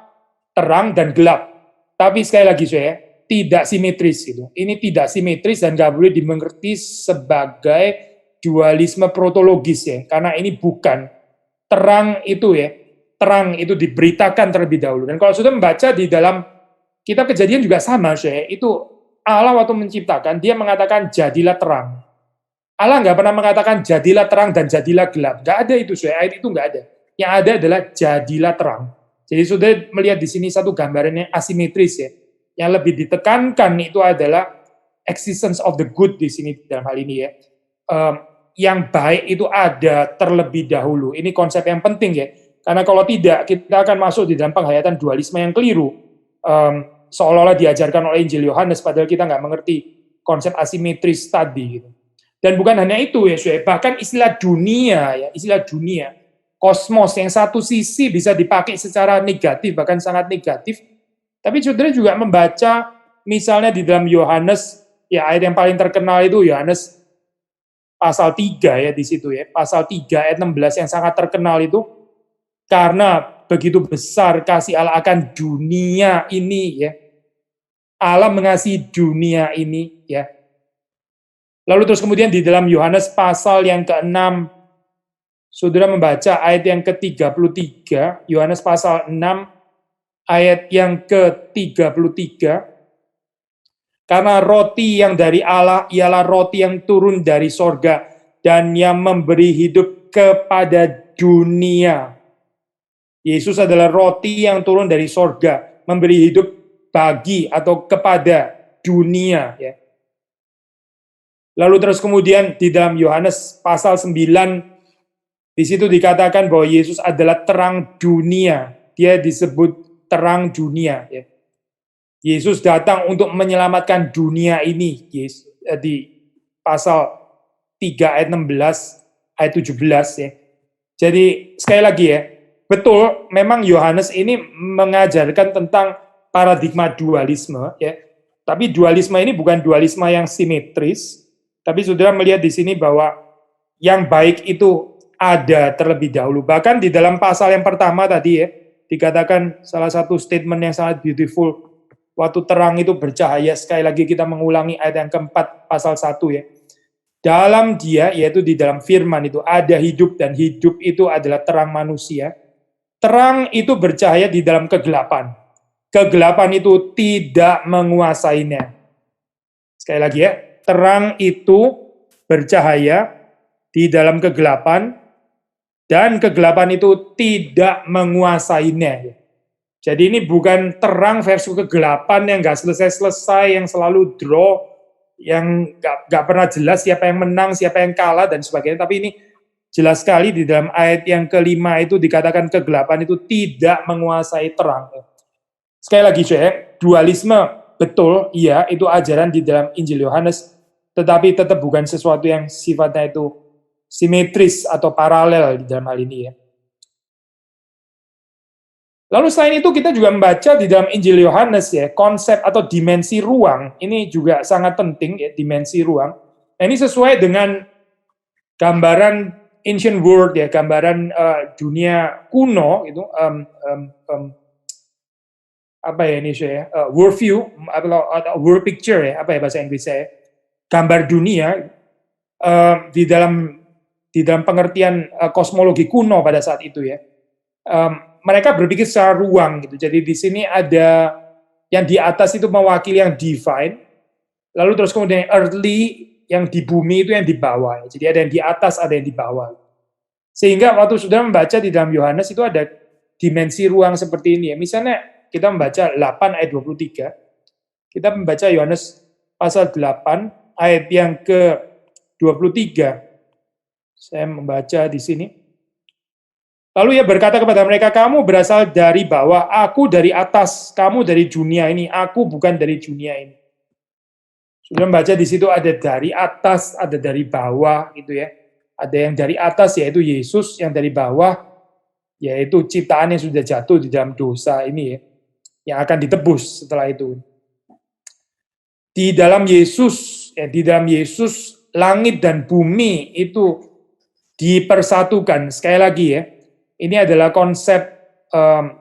terang dan gelap. Tapi sekali lagi saya tidak simetris gitu. Ini tidak simetris dan nggak boleh dimengerti sebagai dualisme protologis ya, karena ini bukan terang itu ya. Terang itu diberitakan terlebih dahulu. Dan kalau sudah membaca di dalam kitab Kejadian juga sama saya, itu Allah waktu menciptakan dia mengatakan jadilah terang. Allah nggak pernah mengatakan jadilah terang dan jadilah gelap. Nggak ada itu saya, ayat itu nggak ada. Yang ada adalah jadilah terang. Jadi sudah melihat di sini satu gambarannya asimetris ya. Yang lebih ditekankan itu adalah existence of the good di sini dalam hal ini ya. Yang baik itu ada terlebih dahulu. Ini konsep yang penting ya. Karena kalau tidak kita akan masuk di dalam penghayatan dualisme yang keliru. Seolah-olah diajarkan oleh Injil Yohanes padahal kita nggak mengerti konsep asimetris tadi gitu. Dan bukan hanya itu ya, bahkan istilah dunia ya, istilah dunia kosmos yang satu sisi bisa dipakai secara negatif, bahkan sangat negatif. Tapi saudara juga membaca misalnya di dalam Yohanes, ya ayat yang paling terkenal itu Yohanes pasal 3 ya di situ ya. Pasal 3 ayat 16 yang sangat terkenal itu, karena begitu besar kasih Allah akan dunia ini ya. Allah mengasihi dunia ini ya. Lalu terus kemudian di dalam Yohanes pasal yang ke-6, saudara membaca ayat yang ke-33, Yohanes pasal 6, ayat yang ke-33, karena roti yang dari Allah ialah roti yang turun dari sorga, dan yang memberi hidup kepada dunia. Yesus adalah roti yang turun dari sorga, memberi hidup bagi atau kepada dunia. Ya. Lalu terus kemudian di dalam Yohanes pasal 9, di situ dikatakan bahwa Yesus adalah terang dunia. Dia disebut terang dunia. Ya. Yesus datang untuk menyelamatkan dunia ini. Di pasal 3 ayat 16, ayat 17. Ya. Jadi sekali lagi ya, betul memang Yohanes ini mengajarkan tentang paradigma dualisme. Ya. Tapi dualisme ini bukan dualisme yang simetris, Tapi saudara melihat di sini bahwa yang baik itu ada terlebih dahulu. Bahkan di dalam pasal yang pertama tadi ya, dikatakan salah satu statement yang sangat beautiful. Waktu terang itu bercahaya, sekali lagi kita mengulangi ayat yang keempat pasal 1 ya. Dalam dia, yaitu di dalam firman itu, ada hidup dan hidup itu adalah terang manusia. Terang itu bercahaya di dalam kegelapan. Kegelapan itu tidak menguasainya. Sekali lagi ya, terang itu bercahaya di dalam kegelapan, dan kegelapan itu tidak menguasainya. Jadi ini bukan terang versus kegelapan yang nggak selesai-selesai, yang selalu draw, yang nggak pernah jelas siapa yang menang, siapa yang kalah, dan sebagainya. Tapi ini jelas sekali di dalam ayat yang kelima itu dikatakan kegelapan itu tidak menguasai terang. Sekali lagi, dualisme betul, iya, itu ajaran di dalam Injil Yohanes, tetapi tetap bukan sesuatu yang sifatnya itu simetris atau paralel di dalam hal ini ya. Lalu selain itu kita juga membaca di dalam Injil Yohanes ya, konsep atau dimensi ruang, ini juga sangat penting ya, dimensi ruang. Nah, ini sesuai dengan gambaran ancient world ya, gambaran dunia kuno itu, apa ya ini saya, world view atau world picture ya, apa ya bahasa Inggris saya, gambar dunia di dalam pengertian kosmologi kuno pada saat itu ya. Mereka berpikir secara ruang gitu. Jadi di sini ada yang di atas itu mewakili yang divine, lalu terus kemudian yang earthly, yang di bumi itu yang di bawah. Jadi ada yang di atas, ada yang di bawah. Sehingga waktu sudah membaca di dalam Yohanes itu ada dimensi ruang seperti ini ya. Misalnya kita membaca 8 ayat 23, kita membaca Yohanes pasal 8 ayat yang ke 23. Saya membaca di sini. Lalu ia berkata kepada mereka, kamu berasal dari bawah, aku dari atas, kamu dari dunia ini, aku bukan dari dunia ini. Sudah membaca di situ ada dari atas, ada dari bawah gitu ya. Ada yang dari atas yaitu Yesus, yang dari bawah yaitu ciptaan yang sudah jatuh di dalam dosa ini ya, yang akan ditebus setelah itu. Di dalam Yesus, langit dan bumi itu dipersatukan. Sekali lagi ya, ini adalah konsep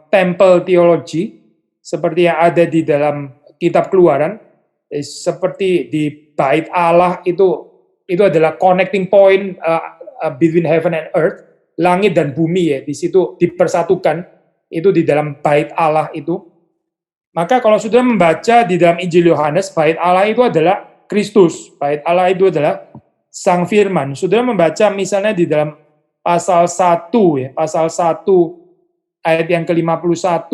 temple theology, seperti yang ada di dalam kitab Keluaran, seperti di bait Allah itu adalah connecting point between heaven and earth, langit dan bumi ya, di situ dipersatukan, itu di dalam bait Allah itu. Maka kalau sudah membaca di dalam Injil Yohanes, bait Allah itu adalah Kristus, bait Allah itu adalah Sang Firman. Sudah membaca misalnya di dalam pasal 1 ya, pasal 1 ayat yang ke-51, 3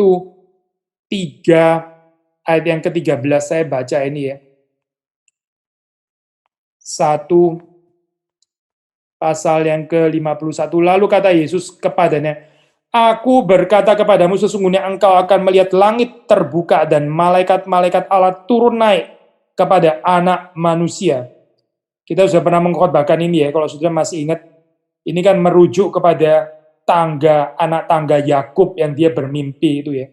ayat yang ke-13 saya baca ini ya. 1 pasal yang ke-51, lalu kata Yesus kepadanya, aku berkata kepadamu sesungguhnya engkau akan melihat langit terbuka dan malaikat-malaikat Allah turun naik kepada anak manusia. Kita sudah pernah mengkhotbahkan ini ya, kalau sudah masih ingat. Ini kan merujuk kepada anak tangga Yakub yang dia bermimpi itu ya.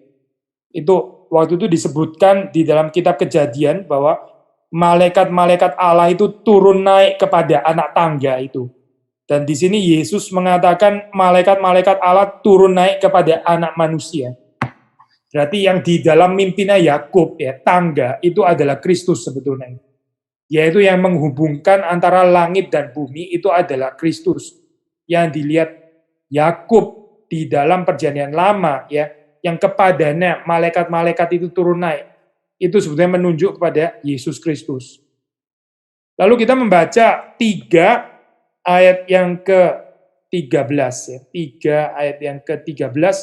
Itu waktu itu disebutkan di dalam kitab Kejadian bahwa malaikat-malaikat Allah itu turun naik kepada anak tangga itu. Dan di sini Yesus mengatakan malaikat-malaikat Allah turun naik kepada anak manusia. Berarti yang di dalam mimpinya Yakub ya, tangga itu adalah Kristus sebetulnya. Yaitu yang menghubungkan antara langit dan bumi itu adalah Kristus. Yang dilihat Yakub di dalam perjanjian lama ya, yang kepadanya malaikat-malaikat itu turun naik, itu sebetulnya menunjuk kepada Yesus Kristus. Lalu kita membaca 3 ayat yang ke-13 ya, 3 ayat yang ke-13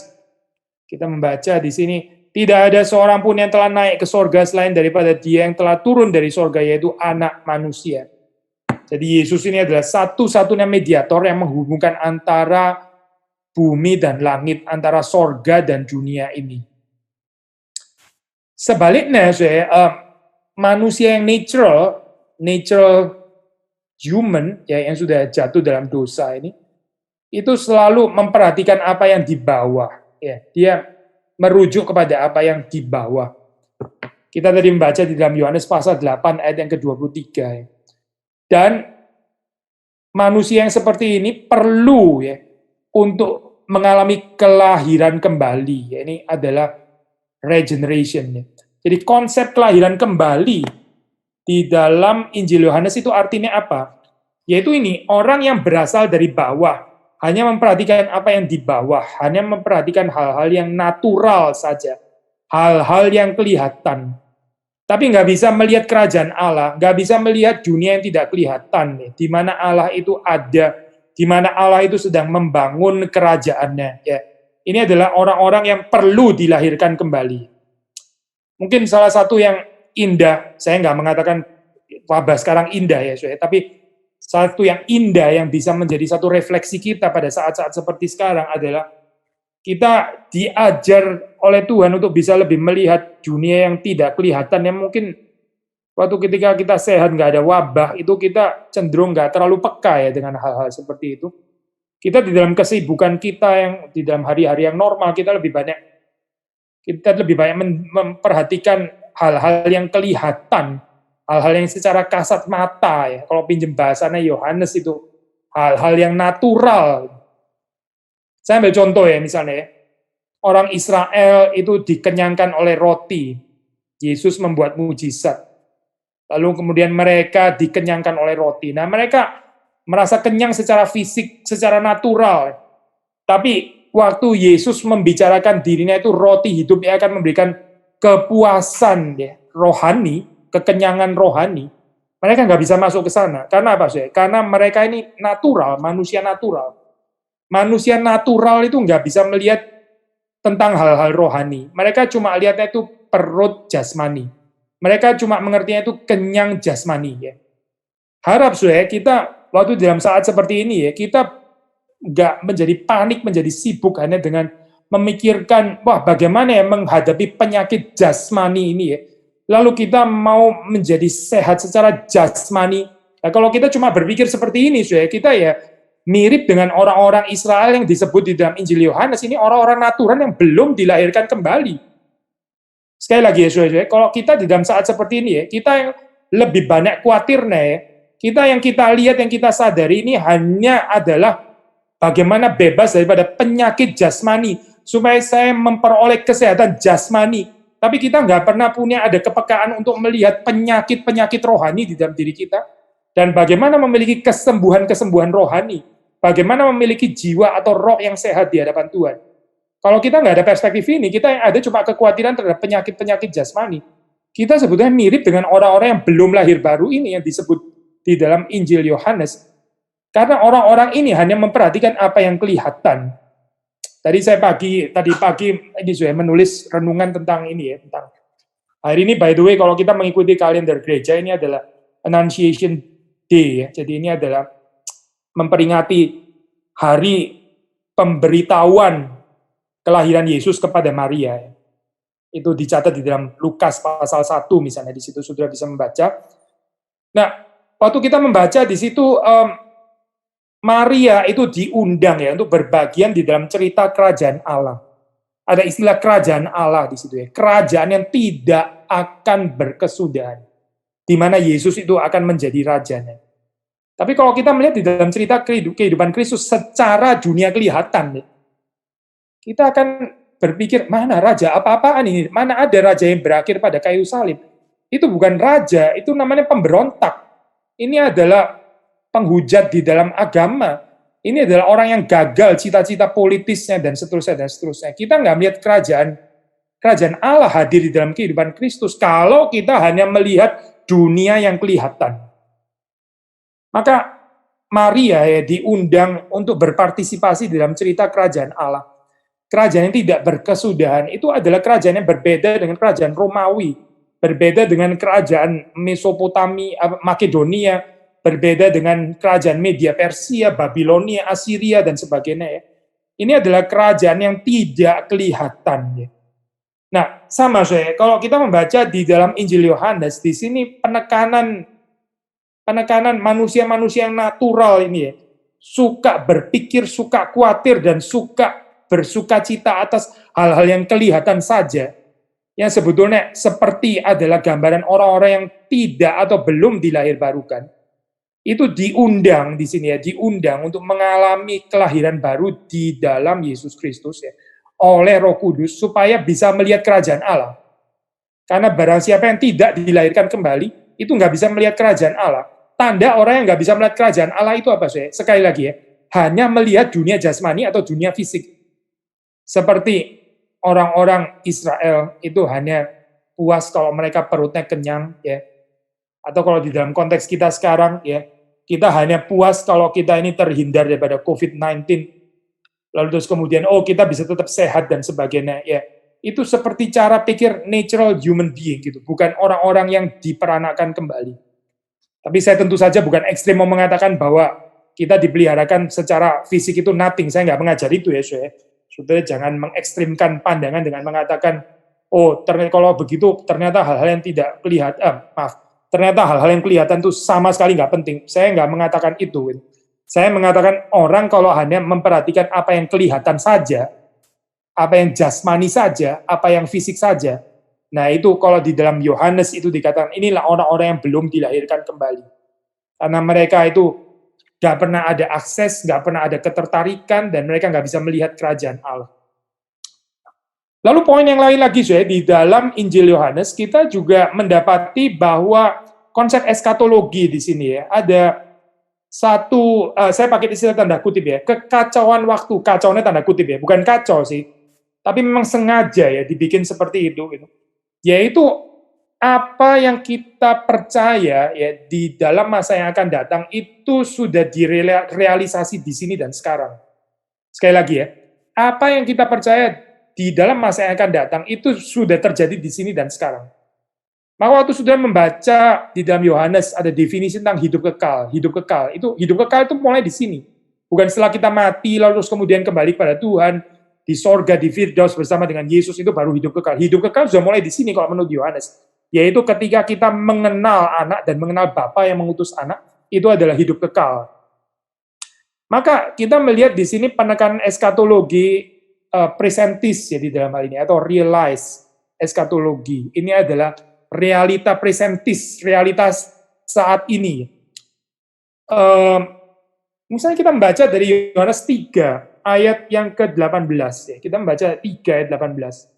kita membaca di sini, tidak ada seorang pun yang telah naik ke sorga selain daripada dia yang telah turun dari sorga, yaitu anak manusia. Jadi Yesus ini adalah satu-satunya mediator yang menghubungkan antara bumi dan langit, antara sorga dan dunia ini. Sebaliknya, manusia yang natural human ya, yang sudah jatuh dalam dosa ini, itu selalu memperhatikan apa yang di bawah. Ya, dia merujuk kepada apa yang di bawah. Kita tadi membaca di dalam Yohanes pasal 8 ayat yang ke-23 ya. Dan manusia yang seperti ini perlu ya untuk mengalami kelahiran kembali. Ya, ini adalah regeneration. Ya. Jadi konsep kelahiran kembali di dalam Injil Yohanes itu artinya apa? Yaitu ini, orang yang berasal dari bawah, hanya memperhatikan apa yang di bawah, hanya memperhatikan hal-hal yang natural saja, hal-hal yang kelihatan. Tapi nggak bisa melihat kerajaan Allah, nggak bisa melihat dunia yang tidak kelihatan, di mana Allah itu ada, di mana Allah itu sedang membangun kerajaannya. Ya. Ini adalah orang-orang yang perlu dilahirkan kembali. Mungkin salah satu yang indah, saya nggak mengatakan wabah sekarang indah ya, tapi satu yang indah yang bisa menjadi satu refleksi kita pada saat-saat seperti sekarang adalah kita diajar oleh Tuhan untuk bisa lebih melihat dunia yang tidak kelihatan, yang mungkin waktu ketika kita sehat, nggak ada wabah, itu kita cenderung nggak terlalu peka ya dengan hal-hal seperti itu. Kita di dalam kesibukan kita yang di dalam hari-hari yang normal, kita lebih banyak memperhatikan hal-hal yang kelihatan, hal-hal yang secara kasat mata ya. Kalau pinjem bahasanya Yohanes itu hal-hal yang natural. Saya ambil contoh ya misalnya, orang Israel itu dikenyangkan oleh roti. Yesus membuat mujizat. Lalu kemudian mereka dikenyangkan oleh roti. Nah, mereka merasa kenyang secara fisik, secara natural. Tapi waktu Yesus membicarakan dirinya itu roti hidup yang akan memberikan kepuasan ya, rohani, kekenyangan rohani, mereka nggak bisa masuk ke sana. Karena apa sih? Karena mereka ini natural, manusia natural. Manusia natural itu nggak bisa melihat tentang hal-hal rohani. Mereka cuma lihatnya itu perut jasmani. Mereka cuma mengertinya itu kenyang jasmani. Ya. Harap kita waktu dalam saat seperti ini ya, kita nggak menjadi panik, menjadi sibuk hanya dengan memikirkan, wah bagaimana ya menghadapi penyakit jasmani ini ya. Lalu kita mau menjadi sehat secara jasmani. Nah, kalau kita cuma berpikir seperti ini, kita ya mirip dengan orang-orang Israel yang disebut di dalam Injil Yohanes, ini orang-orang natural yang belum dilahirkan kembali. Sekali lagi ya, kalau kita di dalam saat seperti ini ya, kita yang lebih banyak khawatirnya ya, kita yang kita lihat, yang kita sadari ini hanya adalah bagaimana bebas daripada penyakit jasmani, supaya saya memperoleh kesehatan jasmani, tapi kita nggak pernah punya ada kepekaan untuk melihat penyakit-penyakit rohani di dalam diri kita, dan bagaimana memiliki kesembuhan-kesembuhan rohani, bagaimana memiliki jiwa atau roh yang sehat di hadapan Tuhan. Kalau kita nggak ada perspektif ini, kita yang ada cuma kekhawatiran terhadap penyakit-penyakit jasmani. Kita sebetulnya mirip dengan orang-orang yang belum lahir baru ini yang disebut di dalam Injil Yohanes. Karena orang-orang ini hanya memperhatikan apa yang kelihatan. Tadi pagi ini saya menulis renungan tentang ini ya, tentang hari ini by the way kalau kita mengikuti kalender gereja ini adalah Annunciation Day ya. Jadi ini adalah memperingati hari pemberitahuan kelahiran Yesus kepada Maria. Itu dicatat di dalam Lukas pasal 1 misalnya, di situ saudara bisa membaca. Nah, waktu kita membaca di situ Maria itu diundang ya untuk berbagian di dalam cerita kerajaan Allah. Ada istilah kerajaan Allah di situ ya. Kerajaan yang tidak akan berkesudahan. Di mana Yesus itu akan menjadi rajanya. Tapi kalau kita melihat di dalam cerita kehidupan Kristus secara dunia kelihatan, kita akan berpikir, mana raja apa-apaan ini? Mana ada raja yang berakhir pada kayu salib? Itu bukan raja, itu namanya pemberontak. Ini adalah penghujat di dalam agama. Ini adalah orang yang gagal cita-cita politisnya dan seterusnya dan seterusnya. Kita nggak melihat kerajaan Allah hadir di dalam kehidupan Kristus kalau kita hanya melihat dunia yang kelihatan. Maka Maria ya diundang untuk berpartisipasi dalam cerita kerajaan Allah. Kerajaan yang tidak berkesudahan itu adalah kerajaan yang berbeda dengan kerajaan Romawi, berbeda dengan kerajaan Mesopotamia, Makedonia, berbeda dengan kerajaan Media Persia, Babilonia, Assyria, dan sebagainya. Ini adalah kerajaan yang tidak kelihatan. Nah, sama saya, kalau kita membaca di dalam Injil Yohanes, di sini penekanan manusia-manusia yang natural ini suka berpikir, suka khawatir, dan suka bersuka cita atas hal-hal yang kelihatan saja, yang sebetulnya seperti adalah gambaran orang-orang yang tidak atau belum dilahirbarukan. itu diundang di sini ya, diundang untuk mengalami kelahiran baru di dalam Yesus Kristus ya, oleh Roh Kudus supaya bisa melihat kerajaan Allah. Karena barang siapa yang tidak dilahirkan kembali, itu nggak bisa melihat kerajaan Allah. Tanda orang yang nggak bisa melihat kerajaan Allah itu apa sih? Sekali lagi ya, hanya melihat dunia jasmani atau dunia fisik. Seperti orang-orang Israel itu hanya puas kalau mereka perutnya kenyang ya. Atau kalau di dalam konteks kita sekarang ya, kita hanya puas kalau kita ini terhindar daripada COVID-19. Lalu terus kemudian, oh kita bisa tetap sehat dan sebagainya ya. Itu seperti cara pikir natural human being gitu, bukan orang-orang yang diperanakan kembali. Tapi saya tentu saja bukan ekstrim mau mengatakan bahwa kita dipeliharakan secara fisik itu nothing. Saya nggak mengajar itu ya, saudara jangan mengekstrimkan pandangan dengan mengatakan, oh ternyata kalau begitu ternyata hal-hal yang tidak kelihatan, ternyata hal-hal yang kelihatan itu sama sekali nggak penting. Saya nggak mengatakan itu. Saya mengatakan orang kalau hanya memperhatikan apa yang kelihatan saja, apa yang jasmani saja, apa yang fisik saja. Nah itu kalau di dalam Yohanes itu dikatakan inilah orang-orang yang belum dilahirkan kembali. Karena mereka itu gak pernah ada akses, gak pernah ada ketertarikan, dan mereka gak bisa melihat kerajaan Allah. Lalu poin yang lain lagi, di dalam Injil Yohanes kita juga mendapati bahwa konsep eskatologi di sini ya, ada satu, saya pakai istilah tanda kutip ya, kekacauan waktu, kacaunya tanda kutip ya, bukan kacau sih, tapi memang sengaja ya dibikin seperti itu gitu. Yaitu apa yang kita percaya ya di dalam masa yang akan datang itu sudah direalisasi di sini dan sekarang. Sekali lagi ya, apa yang kita percaya di dalam masa yang akan datang itu sudah terjadi di sini dan sekarang. Maka waktu sudah membaca di dalam Yohanes ada definisi tentang hidup kekal itu mulai di sini. Bukan setelah kita mati lalu terus kemudian kembali kepada Tuhan, di sorga, di Firdaus bersama dengan Yesus itu baru hidup kekal. Hidup kekal sudah mulai di sini kalau menurut Yohanes. Yaitu ketika kita mengenal anak dan mengenal Bapa yang mengutus anak, itu adalah hidup kekal. Maka kita melihat di sini penekanan eskatologi presentis ya di dalam hal ini, atau realize eskatologi. Ini adalah realita presentis, realitas saat ini. Misalnya kita membaca dari Yohanes 3, ayat yang ke-18 ya. Kita membaca 3 ayat 18.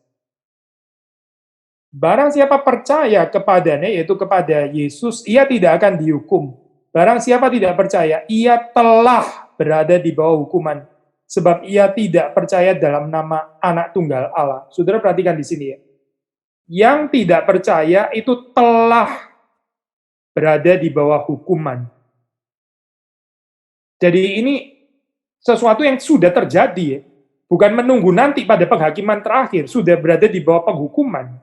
Barang siapa percaya kepadanya, yaitu kepada Yesus, ia tidak akan dihukum. Barang siapa tidak percaya, ia telah berada di bawah hukuman. Sebab ia tidak percaya dalam nama Anak Tunggal Allah. Saudara perhatikan di sini ya. Yang tidak percaya itu telah berada di bawah hukuman. Jadi ini sesuatu yang sudah terjadi ya. Bukan menunggu nanti pada penghakiman terakhir, sudah berada di bawah penghukuman.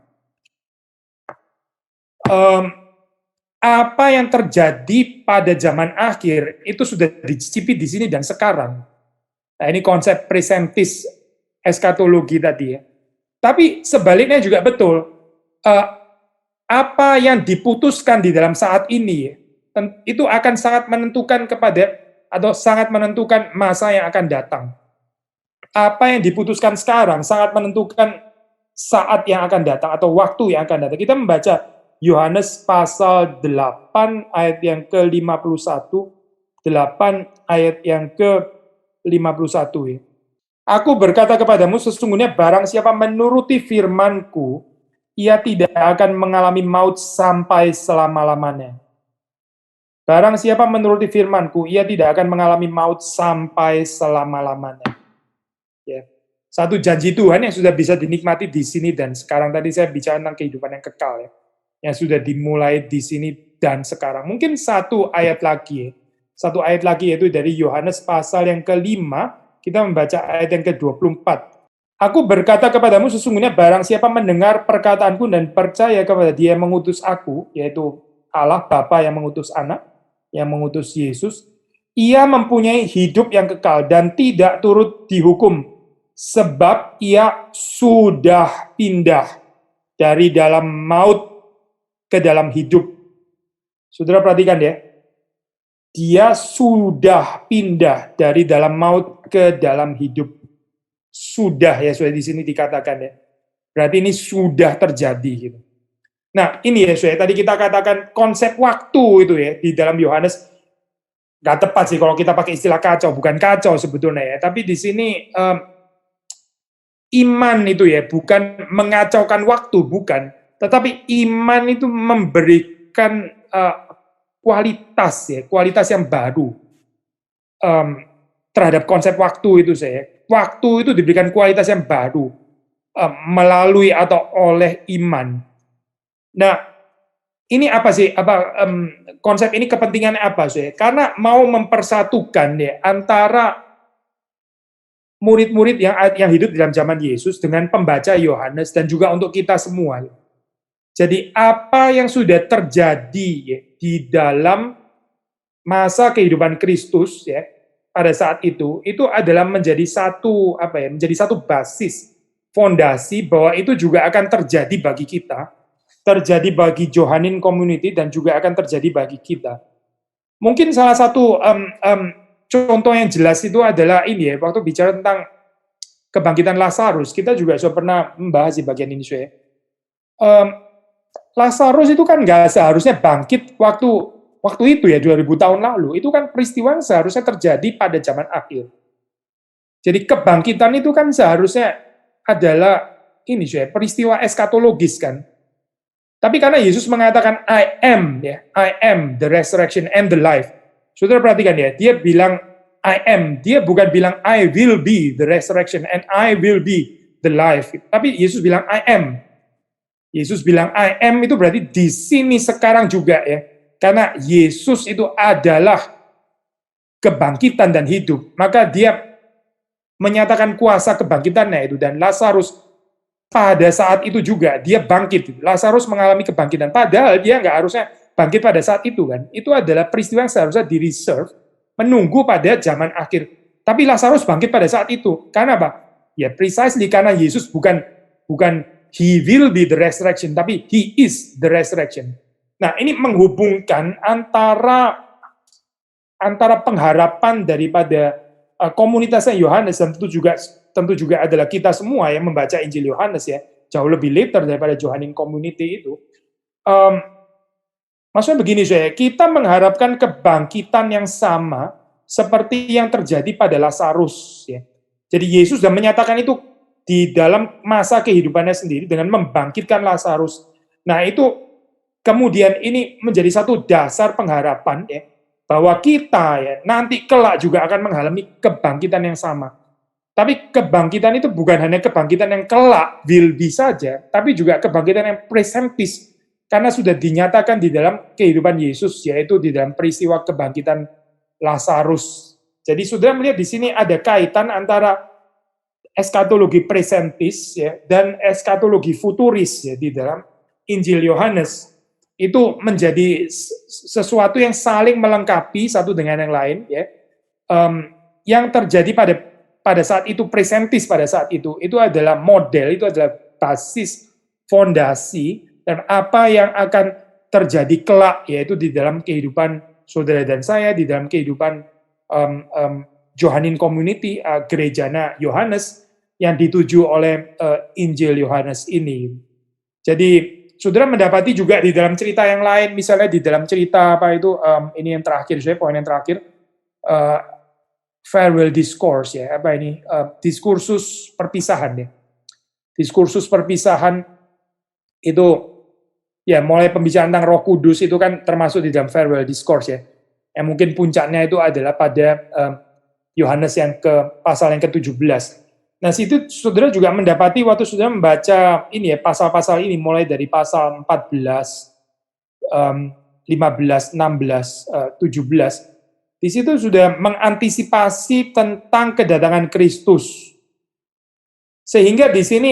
Apa yang terjadi pada zaman akhir itu sudah dicicipi di sini dan sekarang. Nah, ini konsep presentis eskatologi tadi ya. Tapi sebaliknya juga betul. Apa yang diputuskan di dalam saat ini itu akan sangat menentukan sangat menentukan masa yang akan datang. Apa yang diputuskan sekarang sangat menentukan saat yang akan datang atau waktu yang akan datang. Kita membaca Yohanes pasal 8 ayat yang ke-51, 8 ayat yang ke-51 ya. Aku berkata kepadamu, sesungguhnya barang siapa menuruti firman-Ku, ia tidak akan mengalami maut sampai selama-lamanya. Barang siapa menuruti firman-Ku, ia tidak akan mengalami maut sampai selama-lamanya. Ya. Satu janji Tuhan yang sudah bisa dinikmati di sini dan sekarang. Tadi saya bicara tentang kehidupan yang kekal ya, yang sudah dimulai di sini dan sekarang. Mungkin satu ayat lagi yaitu dari Yohanes pasal yang ke-5, kita membaca ayat yang ke-24. Aku berkata kepadamu, sesungguhnya barang siapa mendengar perkataanku dan percaya kepada Dia yang mengutus aku, yaitu Allah Bapa yang mengutus Anak, yang mengutus Yesus, ia mempunyai hidup yang kekal dan tidak turut dihukum, sebab ia sudah pindah dari dalam maut ke dalam hidup. Saudara perhatikan ya, dia sudah pindah dari dalam maut ke dalam hidup. Sudah ya, sudah di sini dikatakan ya. Berarti ini sudah terjadi gitu. Nah, ini ya, tadi kita katakan konsep waktu itu ya di dalam Yohanes. nggak tepat sih kalau kita pakai istilah kacau, bukan kacau sebetulnya ya. Tapi di sini iman itu ya bukan mengacaukan waktu, bukan. Tetapi iman itu memberikan kualitas ya, kualitas yang baru terhadap konsep waktu itu saya. Waktu itu diberikan kualitas yang baru melalui atau oleh iman. Nah, ini apa sih? Konsep ini kepentingannya apa sih? Karena mau mempersatukan ya antara murid-murid yang hidup dalam zaman Yesus dengan pembaca Yohanes dan juga untuk kita semua. Jadi apa yang sudah terjadi ya, di dalam masa kehidupan Kristus ya pada saat itu adalah menjadi satu menjadi satu basis fondasi bahwa itu juga akan terjadi bagi kita, terjadi bagi Johannine Community dan juga akan terjadi bagi kita. Mungkin salah satu contoh yang jelas itu adalah ini ya, waktu bicara tentang kebangkitan Lazarus, kita juga sudah pernah membahas di bagian ini ya. Lazarus itu kan nggak seharusnya bangkit waktu itu ya 2000 tahun lalu. Itu kan peristiwa yang seharusnya terjadi pada zaman akhir. Jadi kebangkitan itu kan seharusnya adalah ini ya, peristiwa eskatologis kan. Tapi karena Yesus mengatakan I am the resurrection and the life. Saudara perhatikan ya, dia bilang I am, dia bukan bilang I will be the resurrection and I will be the life. Tapi Yesus bilang I am. Yesus bilang I am itu berarti di sini sekarang juga ya. Karena Yesus itu adalah kebangkitan dan hidup. Maka dia menyatakan kuasa kebangkitannya itu. Dan Lazarus pada saat itu juga dia bangkit. Lazarus mengalami kebangkitan. Padahal dia nggak harusnya bangkit pada saat itu kan. Itu adalah peristiwa yang seharusnya di-reserve, menunggu pada zaman akhir. Tapi Lazarus bangkit pada saat itu. Karena apa? Ya precisely karena Yesus bukan He will be the resurrection, tapi He is the resurrection. Nah, ini menghubungkan antara pengharapan daripada komunitasnya Yohanes dan tentu juga adalah kita semua yang membaca Injil Yohanes ya, jauh lebih later daripada Johannine Community itu. Maksudnya begini saya, kita mengharapkan kebangkitan yang sama seperti yang terjadi pada Lazarus ya. Jadi Yesus sudah menyatakan itu di dalam masa kehidupannya sendiri dengan membangkitkan Lazarus. Nah, itu kemudian ini menjadi satu dasar pengharapan ya, bahwa kita ya nanti kelak juga akan mengalami kebangkitan yang sama. Tapi kebangkitan itu bukan hanya kebangkitan yang kelak will be saja, tapi juga kebangkitan yang presentis karena sudah dinyatakan di dalam kehidupan Yesus, yaitu di dalam peristiwa kebangkitan Lazarus. Jadi sudah melihat di sini ada kaitan antara eskatologi presentis ya dan eskatologi futuris ya di dalam Injil Yohanes. Itu menjadi sesuatu yang saling melengkapi satu dengan yang lain ya. Yang terjadi pada saat itu presentis pada saat itu adalah model, itu adalah basis fondasi dan apa yang akan terjadi kelak yaitu di dalam kehidupan saudara dan saya, di dalam kehidupan Johannine Community, gerejana Yohanes yang dituju oleh Injil Yohanes ini. Jadi saudara mendapati juga di dalam cerita yang lain, misalnya di dalam cerita ini yang terakhir, poin yang terakhir, farewell discourse ya, diskursus perpisahan ya. Diskursus perpisahan itu ya mulai pembicaraan tentang Roh Kudus itu kan termasuk di dalam farewell discourse ya. Yang mungkin puncaknya itu adalah pada Yohanes yang ke pasal yang ke-17. Nah, situ saudara juga mendapati waktu saudara membaca ini ya, pasal-pasal ini mulai dari pasal 14, 15, 16, 17. Di situ sudah mengantisipasi tentang kedatangan Kristus. Sehingga di sini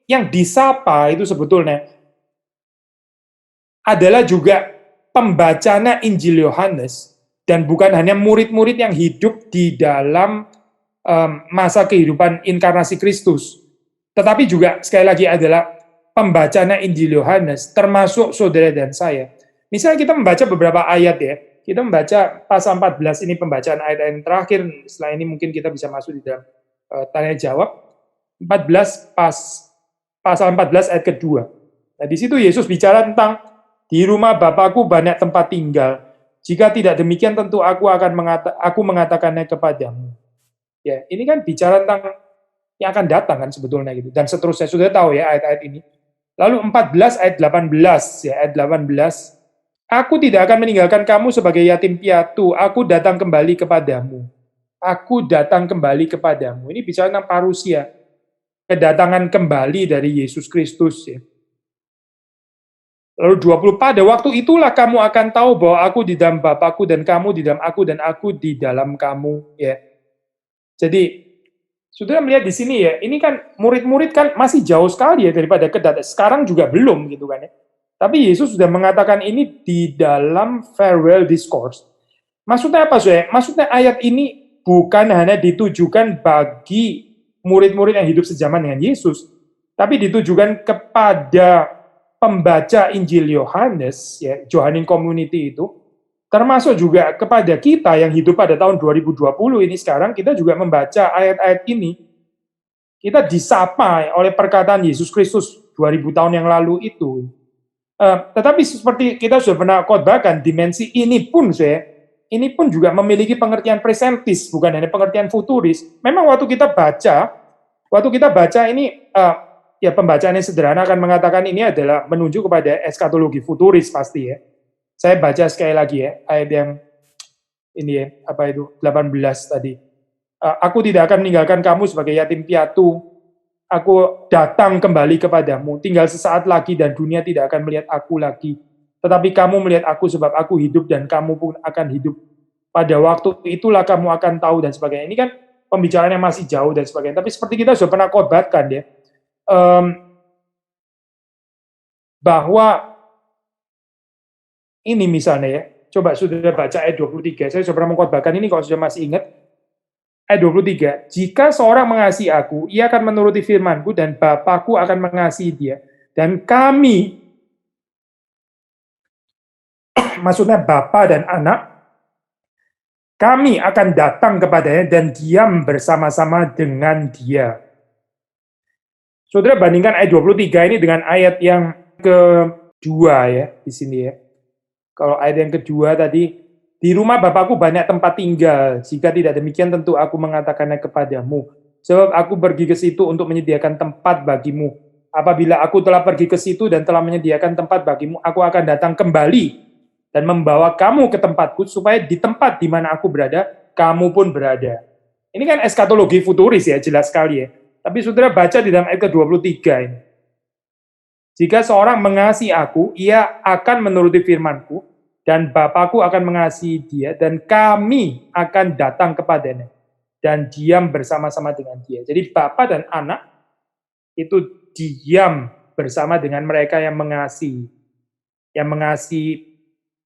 yang disapa itu sebetulnya adalah juga pembacanya Injil Yohanes dan bukan hanya murid-murid yang hidup di dalam masa kehidupan inkarnasi Kristus, tetapi juga sekali lagi adalah pembacanya Injil Yohanes, termasuk saudara dan saya. Misalnya kita membaca beberapa ayat ya, kita membaca pasal 14 ini pembacaan ayat yang terakhir, setelah ini mungkin kita bisa masuk di dalam tanya jawab. 14 pasal 14 ayat kedua. Nah di situ Yesus bicara tentang di rumah Bapakku banyak tempat tinggal. Jika tidak demikian tentu aku mengatakannya kepadamu. Ya, ini kan bicara tentang yang akan datang kan sebetulnya gitu. Dan seterusnya sudah tahu ya ayat-ayat ini. Lalu 14 ayat 18 ya, ayat 18. Aku tidak akan meninggalkan kamu sebagai yatim piatu, aku datang kembali kepadamu. Aku datang kembali kepadamu. Ini bicara tentang parusia. Kedatangan kembali dari Yesus Kristus ya. Lalu 20, pada waktu itulah kamu akan tahu bahwa aku di dalam Bapakku dan kamu di dalam aku dan aku di dalam kamu ya. Jadi saudara melihat di sini ya, ini kan murid-murid kan masih jauh sekali ya daripada kedatangan. Sekarang juga belum gitu kan ya. Tapi Yesus sudah mengatakan ini di dalam farewell discourse. Maksudnya apa saudara? Maksudnya ayat ini bukan hanya ditujukan bagi murid-murid yang hidup sejaman dengan Yesus, tapi ditujukan kepada pembaca Injil Yohanes, ya, Johannine Community itu, termasuk juga kepada kita yang hidup pada tahun 2020 ini sekarang, kita juga membaca ayat-ayat ini. Kita disapa oleh perkataan Yesus Kristus 2000 tahun yang lalu itu. Tetapi seperti kita sudah pernah khotbahkan, dimensi ini pun juga memiliki pengertian presentis, bukan hanya pengertian futuris. Memang waktu kita baca ini, ya pembacaan yang sederhana akan mengatakan ini adalah menunjuk kepada eskatologi futuris pasti ya. Saya baca sekali lagi ya, ayat yang ini ya, 18 tadi. Aku tidak akan meninggalkan kamu sebagai yatim piatu. Aku datang kembali kepadamu. Tinggal sesaat lagi dan dunia tidak akan melihat aku lagi. Tetapi kamu melihat aku sebab aku hidup dan kamu pun akan hidup. Pada waktu itulah kamu akan tahu dan sebagainya. Ini kan pembicaraan yang masih jauh dan sebagainya. Tapi seperti kita sudah pernah khotbahkan ya, bahwa ini misalnya ya, coba sudah baca ayat 23, saya sudah pernah mengkhotbahkan ini kalau sudah masih ingat, ayat 23, jika seorang mengasihi aku, ia akan menuruti firmanku dan Bapakku akan mengasihi dia, dan kami, maksudnya Bapa dan Anak, kami akan datang kepadanya dan diam bersama-sama dengan dia. Saudara bandingkan ayat 23 ini dengan ayat yang kedua ya di sini ya. Kalau ayat yang kedua tadi, di rumah Bapakku banyak tempat tinggal. Jika tidak demikian tentu aku mengatakannya kepadamu. Sebab aku pergi ke situ untuk menyediakan tempat bagimu. Apabila aku telah pergi ke situ dan telah menyediakan tempat bagimu, aku akan datang kembali dan membawa kamu ke tempatku supaya di tempat di mana aku berada, kamu pun berada. Ini kan eskatologi futuris ya, jelas sekali ya. Tapi saudara baca di dalam ayat ke-23 ini. Jika seorang mengasihi aku, ia akan menuruti firmanku, dan Bapakku akan mengasihi dia, dan kami akan datang kepadanya, dan diam bersama-sama dengan dia. Jadi Bapa dan Anak itu diam bersama dengan mereka yang mengasihi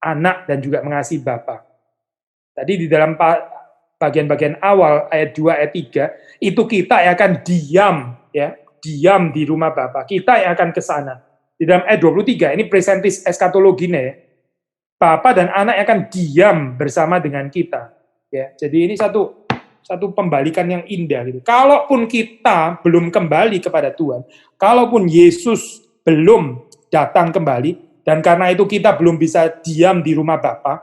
Anak dan juga mengasihi Bapa. Tadi di dalam bagian-bagian awal ayat 2 ayat 3 itu kita yang akan diam di rumah Bapa. Kita yang akan ke sana. Di dalam ayat 23 ini presentis eskatologinya ya. Bapa dan Anak akan diam bersama dengan kita. Ya, jadi ini satu pembalikan yang indah gitu. Kalaupun kita belum kembali kepada Tuhan, kalaupun Yesus belum datang kembali dan karena itu kita belum bisa diam di rumah Bapa,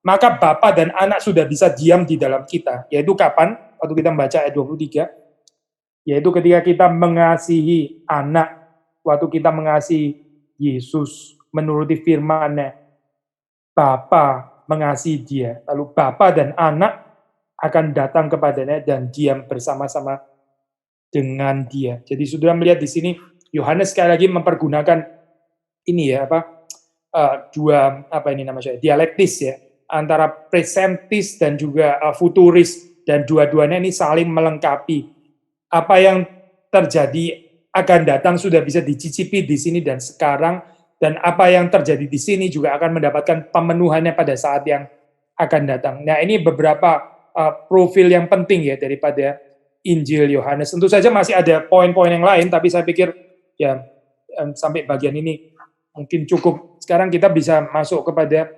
maka Bapa dan Anak sudah bisa diam di dalam kita. Yaitu kapan? Waktu kita membaca ayat 23. Yaitu ketika kita mengasihi Anak. Waktu kita mengasihi Yesus. Menuruti firman-Nya. Bapa mengasihi dia. Lalu Bapa dan Anak akan datang kepadanya dan diam bersama-sama dengan dia. Jadi saudara melihat di sini, Yohanes sekali lagi mempergunakan ini ya, dialektis ya, antara presentis dan juga futuris, dan dua-duanya ini saling melengkapi. Apa yang terjadi akan datang sudah bisa dicicipi di sini dan sekarang, dan apa yang terjadi di sini juga akan mendapatkan pemenuhannya pada saat yang akan datang. Nah, ini beberapa profil yang penting ya daripada Injil Yohanes. Tentu saja masih ada poin-poin yang lain, tapi saya pikir ya sampai bagian ini mungkin cukup. Sekarang kita bisa masuk kepada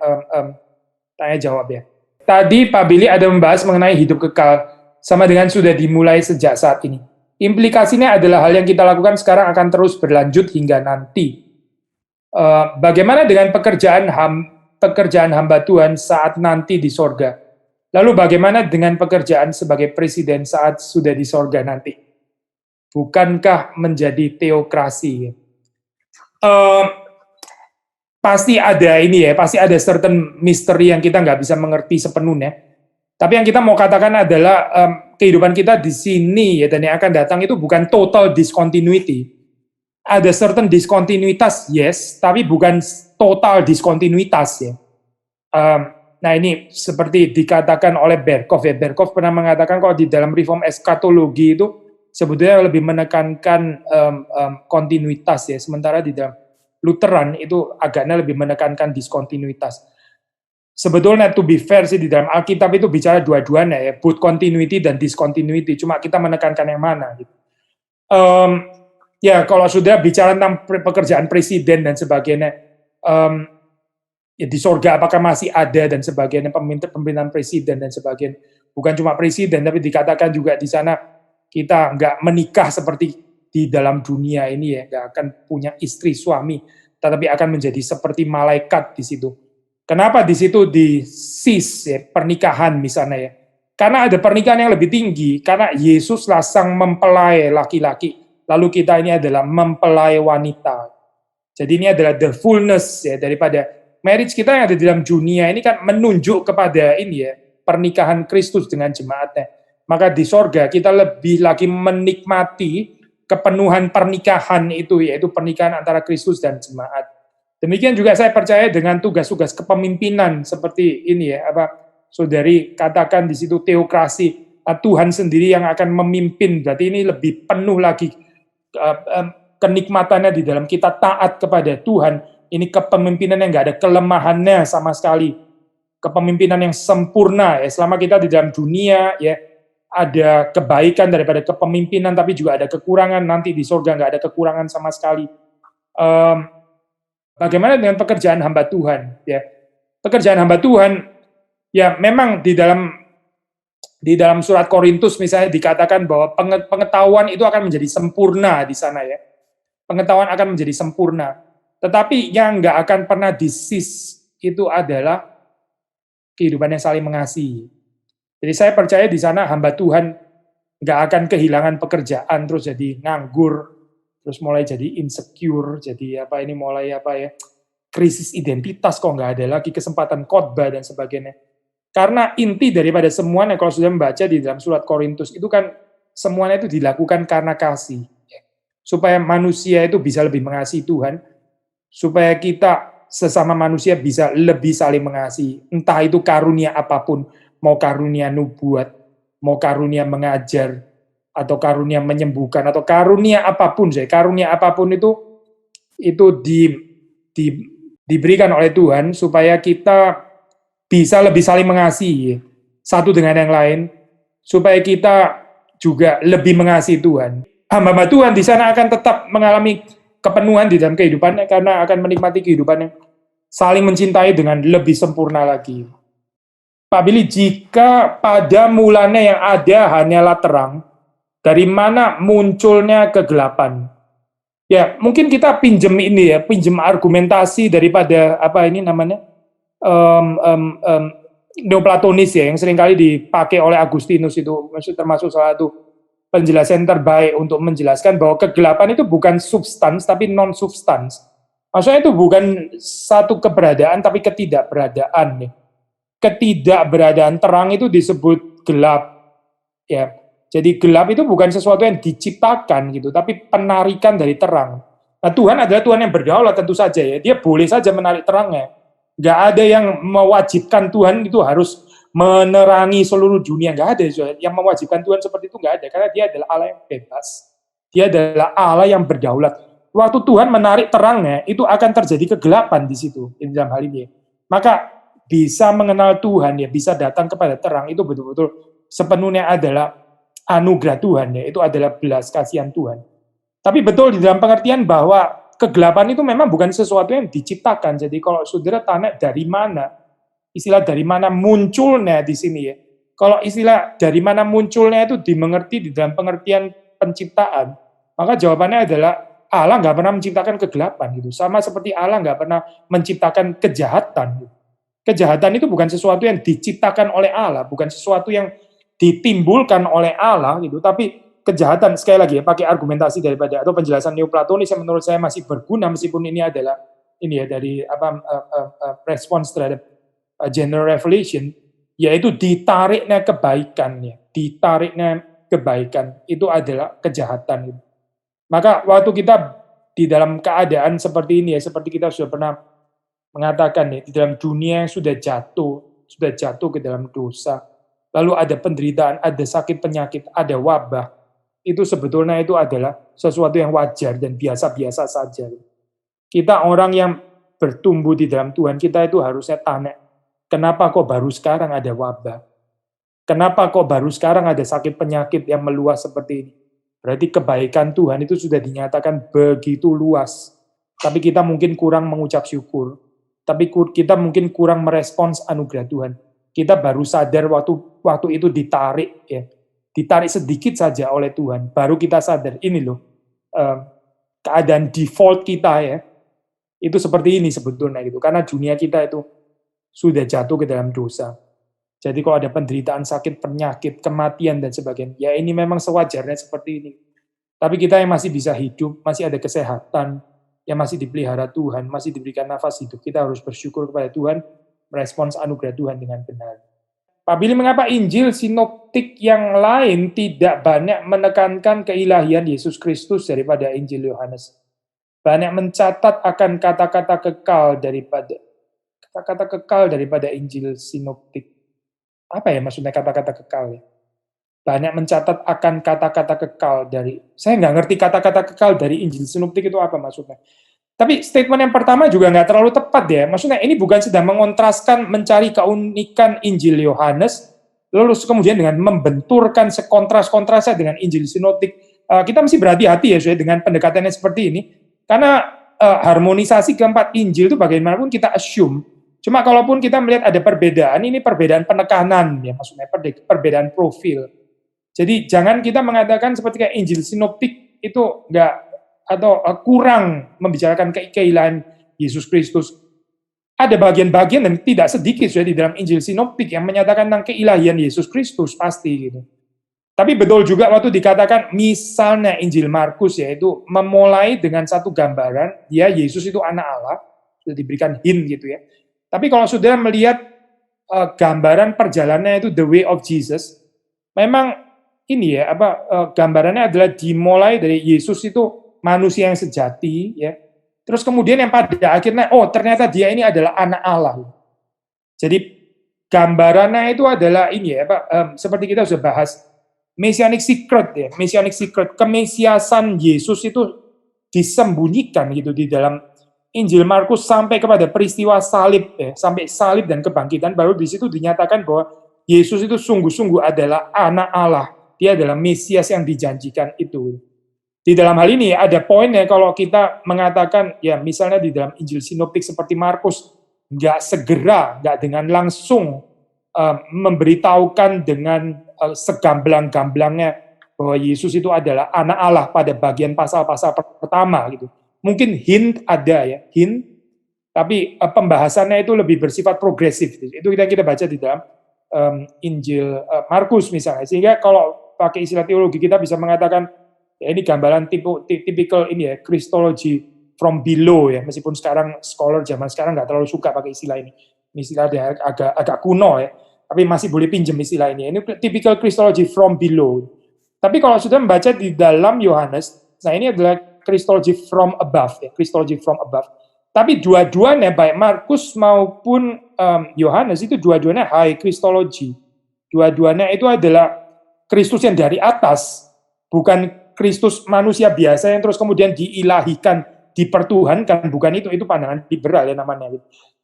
tanya jawab ya. Tadi Pak Billy ada membahas mengenai hidup kekal sama dengan sudah dimulai sejak saat ini. Implikasinya adalah hal yang kita lakukan sekarang akan terus berlanjut hingga nanti. Bagaimana dengan pekerjaan pekerjaan hamba Tuhan saat nanti di sorga. Lalu bagaimana dengan pekerjaan sebagai presiden saat sudah di sorga nanti? Bukankah menjadi teokrasi? Pasti ada ini ya, pasti ada certain misteri yang kita nggak bisa mengerti sepenuhnya. Tapi yang kita mau katakan adalah kehidupan kita di sini ya dan yang akan datang itu bukan total discontinuity. Ada certain diskontinuitas, yes, tapi bukan total diskontinuitas ya. Nah ini seperti dikatakan oleh Berkhof ya. Berkhof pernah mengatakan kalau di dalam reform eskatologi itu sebetulnya lebih menekankan kontinuitas ya, sementara di dalam Lutheran itu agaknya lebih menekankan diskontinuitas. Sebetulnya to be fair sih di dalam Alkitab itu bicara dua-duanya ya, both continuity dan discontinuity, cuma kita menekankan yang mana gitu. Ya kalau sudah bicara tentang pekerjaan presiden dan sebagainya, ya di sorga apakah masih ada dan sebagainya, pemerintahan presiden dan sebagainya. Bukan cuma presiden, tapi dikatakan juga di sana kita nggak menikah seperti di dalam dunia ini ya, nggak akan punya istri suami, tetapi akan menjadi seperti malaikat di situ. Kenapa di situ disis ya, pernikahan misalnya ya? Karena ada pernikahan yang lebih tinggi, karena Yesuslah sang mempelai laki-laki, lalu kita ini adalah mempelai wanita. Jadi ini adalah the fullness ya daripada marriage kita yang ada di dalam dunia ini kan menunjuk kepada ini ya, pernikahan Kristus dengan jemaatnya. Maka di sorga kita lebih lagi menikmati kepenuhan pernikahan itu, yaitu pernikahan antara Kristus dan jemaat. Demikian juga saya percaya dengan tugas-tugas kepemimpinan seperti ini ya, saudari katakan di situ teokrasi, Tuhan sendiri yang akan memimpin, berarti ini lebih penuh lagi kenikmatannya di dalam kita taat kepada Tuhan. Ini kepemimpinan yang nggak ada kelemahannya sama sekali, kepemimpinan yang sempurna ya. Selama kita di dalam dunia ya ada kebaikan daripada kepemimpinan, tapi juga ada kekurangan. Nanti di surga nggak ada kekurangan sama sekali. Bagaimana dengan pekerjaan hamba Tuhan? Ya, pekerjaan hamba Tuhan, ya memang di dalam surat Korintus misalnya dikatakan bahwa pengetahuan itu akan menjadi sempurna di sana ya. Pengetahuan akan menjadi sempurna. Tetapi yang nggak akan pernah disis itu adalah kehidupan yang saling mengasihi. Jadi saya percaya di sana hamba Tuhan nggak akan kehilangan pekerjaan terus jadi nganggur, terus mulai jadi insecure, jadi krisis identitas, kok nggak ada lagi kesempatan khotbah dan sebagainya. Karena inti daripada semuanya kalau sudah membaca di dalam surat Korintus itu kan semuanya itu dilakukan karena kasih. Supaya manusia itu bisa lebih mengasihi Tuhan, supaya kita sesama manusia bisa lebih saling mengasihi. Entah itu karunia apapun, mau karunia nubuat, mau karunia mengajar, atau karunia menyembuhkan, atau karunia apapun, itu diberikan oleh Tuhan supaya kita bisa lebih saling mengasihi satu dengan yang lain, supaya kita juga lebih mengasihi Tuhan. Hamba Tuhan di sana akan tetap mengalami kepenuhan di dalam kehidupannya karena akan menikmati kehidupan yang saling mencintai dengan lebih sempurna lagi. Pak Billy, jika pada mulanya yang ada hanyalah terang, dari mana munculnya kegelapan? Ya, mungkin kita pinjem argumentasi daripada Neoplatonis ya, yang seringkali dipakai oleh Agustinus itu, termasuk salah satu penjelasan terbaik untuk menjelaskan bahwa kegelapan itu bukan substans tapi non-substans. Maksudnya itu bukan satu keberadaan tapi ketidakberadaan. Ketidakberadaan terang itu disebut gelap. Ya. Jadi gelap itu bukan sesuatu yang diciptakan gitu, tapi penarikan dari terang. Nah, Tuhan adalah Tuhan yang berdaulat tentu saja ya. Dia boleh saja menarik terangnya. Nggak ada yang mewajibkan Tuhan itu harus menerangi seluruh dunia, nggak ada. Yang mewajibkan Tuhan seperti itu nggak ada, karena dia adalah Allah yang bebas. Dia adalah Allah yang berdaulat. Waktu Tuhan menarik terangnya, itu akan terjadi kegelapan di situ, di dalam hal ini. Maka bisa mengenal Tuhan, ya bisa datang kepada terang, itu betul-betul sepenuhnya adalah anugerah Tuhan, ya itu adalah belas kasihan Tuhan. Tapi betul di dalam pengertian bahwa kegelapan itu memang bukan sesuatu yang diciptakan. Jadi kalau saudara tanya dari mana, istilah dari mana munculnya di sini ya. Kalau istilah dari mana munculnya itu dimengerti di dalam pengertian penciptaan, maka jawabannya adalah Allah nggak pernah menciptakan kegelapan gitu. Sama seperti Allah nggak pernah menciptakan kejahatan. Gitu. kejahatan itu bukan sesuatu yang diciptakan oleh Allah, bukan sesuatu yang ditimbulkan oleh Allah gitu, tapi kejahatan sekali lagi ya pakai argumentasi daripada atau penjelasan Neoplatonis yang menurut saya masih berguna meskipun ini adalah ini ya dari respons terhadap general revelation, yaitu ditariknya kebaikan itu adalah kejahatan. Maka waktu kita di dalam keadaan seperti ini ya, seperti kita sudah pernah mengatakan ya, di dalam dunia yang sudah jatuh ke dalam dosa, lalu ada penderitaan, ada sakit penyakit, ada wabah, itu sebetulnya itu adalah sesuatu yang wajar dan biasa-biasa saja. Kita orang yang bertumbuh di dalam Tuhan, kita itu harusnya tanya, kenapa kok baru sekarang ada wabah? Kenapa kok baru sekarang ada sakit penyakit yang meluas seperti ini? Berarti kebaikan Tuhan itu sudah dinyatakan begitu luas. Tapi kita mungkin kurang mengucap syukur. Tapi kita mungkin kurang merespons anugerah Tuhan. Kita baru sadar waktu itu ditarik ya. Ditarik sedikit saja oleh Tuhan. Baru kita sadar, ini loh. Keadaan default kita ya. Itu seperti ini sebetulnya gitu. Karena dunia kita itu sudah jatuh ke dalam dosa. Jadi kalau ada penderitaan, sakit, penyakit, kematian, dan sebagainya, ya ini memang sewajarnya seperti ini. Tapi kita yang masih bisa hidup, masih ada kesehatan, yang masih dipelihara Tuhan, masih diberikan nafas hidup, kita harus bersyukur kepada Tuhan, merespons anugerah Tuhan dengan benar. Pak Billy, mengapa Injil sinoptik yang lain tidak banyak menekankan keilahian Yesus Kristus daripada Injil Yohanes? Banyak mencatat akan kata-kata kekal daripada Injil sinoptik. Apa ya maksudnya kata-kata kekal ya? Banyak mencatat akan kata-kata kekal dari, saya nggak ngerti kata-kata kekal dari Injil sinoptik itu apa maksudnya. Tapi statement yang pertama juga nggak terlalu tepat ya. Maksudnya ini bukan sedang mengontraskan mencari keunikan Injil Yohanes, lalu kemudian dengan membenturkan sekontras-kontrasnya dengan Injil sinoptik. Kita mesti berhati-hati ya dengan pendekatannya seperti ini, karena harmonisasi keempat Injil itu bagaimanapun kita assume. Cuma kalaupun kita melihat ada perbedaan, ini perbedaan penekanan ya, maksudnya perbedaan profil. Jadi jangan kita mengatakan seperti kayak Injil sinoptik itu enggak atau kurang membicarakan keilahian Yesus Kristus. Ada bagian-bagian dan tidak sedikit sudah di dalam Injil sinoptik yang menyatakan tentang keilahian Yesus Kristus pasti gitu. Tapi betul juga waktu dikatakan misalnya Injil Markus yaitu memulai dengan satu gambaran, ya Yesus itu anak Allah, sudah diberikan hint gitu ya. Tapi kalau sudah melihat gambaran perjalanannya itu the way of Jesus, memang ini ya gambarannya adalah dimulai dari Yesus itu manusia yang sejati ya. Terus kemudian yang pada akhirnya ternyata dia ini adalah anak Allah. Jadi gambarannya itu adalah ini ya seperti kita sudah bahas Messianic secret ya, Messianic secret, kemesiasan Yesus itu disembunyikan gitu di dalam Injil Markus sampai kepada peristiwa salib ya, sampai salib dan kebangkitan, baru di situ dinyatakan bahwa Yesus itu sungguh-sungguh adalah anak Allah. Dia adalah Mesias yang dijanjikan itu. Di dalam hal ini ada poinnya kalau kita mengatakan ya misalnya di dalam Injil sinoptik seperti Markus nggak dengan langsung memberitahukan dengan segamblang-gamblangnya bahwa Yesus itu adalah anak Allah pada bagian pasal-pasal pertama gitu. Mungkin hint ada ya, hint, tapi pembahasannya itu lebih bersifat progresif. Itu kita baca di dalam Injil Markus misalnya. Sehingga kalau pakai istilah teologi kita bisa mengatakan ya ini gambaran typical ini ya, Christology from below ya. Meskipun sekarang scholar zaman sekarang nggak terlalu suka pakai istilah ini. Istilahnya agak kuno ya, tapi masih boleh pinjam istilah ini. Ini typical Christology from below. Tapi kalau sudah membaca di dalam Yohanes, nah ini adalah Christology from above ya, Christology from above. Tapi dua-duanya baik Markus maupun Yohanes itu dua-duanya high Christology. Dua-duanya itu adalah Kristus yang dari atas, bukan Kristus manusia biasa yang terus kemudian diilahikan, dipertuhankan, bukan itu pandangan liberal ya namanya.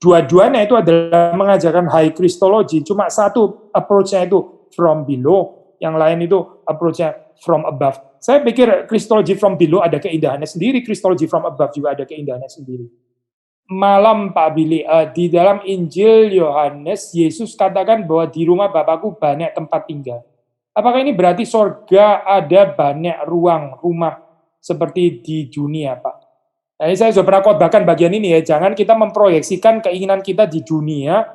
Dua-duanya itu adalah mengajarkan high Christology, cuma satu approach-nya itu from below, yang lain itu approach-nya from above. Saya pikir Christology from below ada keindahannya sendiri, Christology from above juga ada keindahannya sendiri. Malam Pak Billy, di dalam Injil Yohanes, Yesus katakan bahwa di rumah Bapakku banyak tempat tinggal. Apakah ini berarti sorga ada banyak rumah seperti di dunia Pak? Nah, saya sudah pernah khotbahkan bagian ini ya, jangan kita memproyeksikan keinginan kita di dunia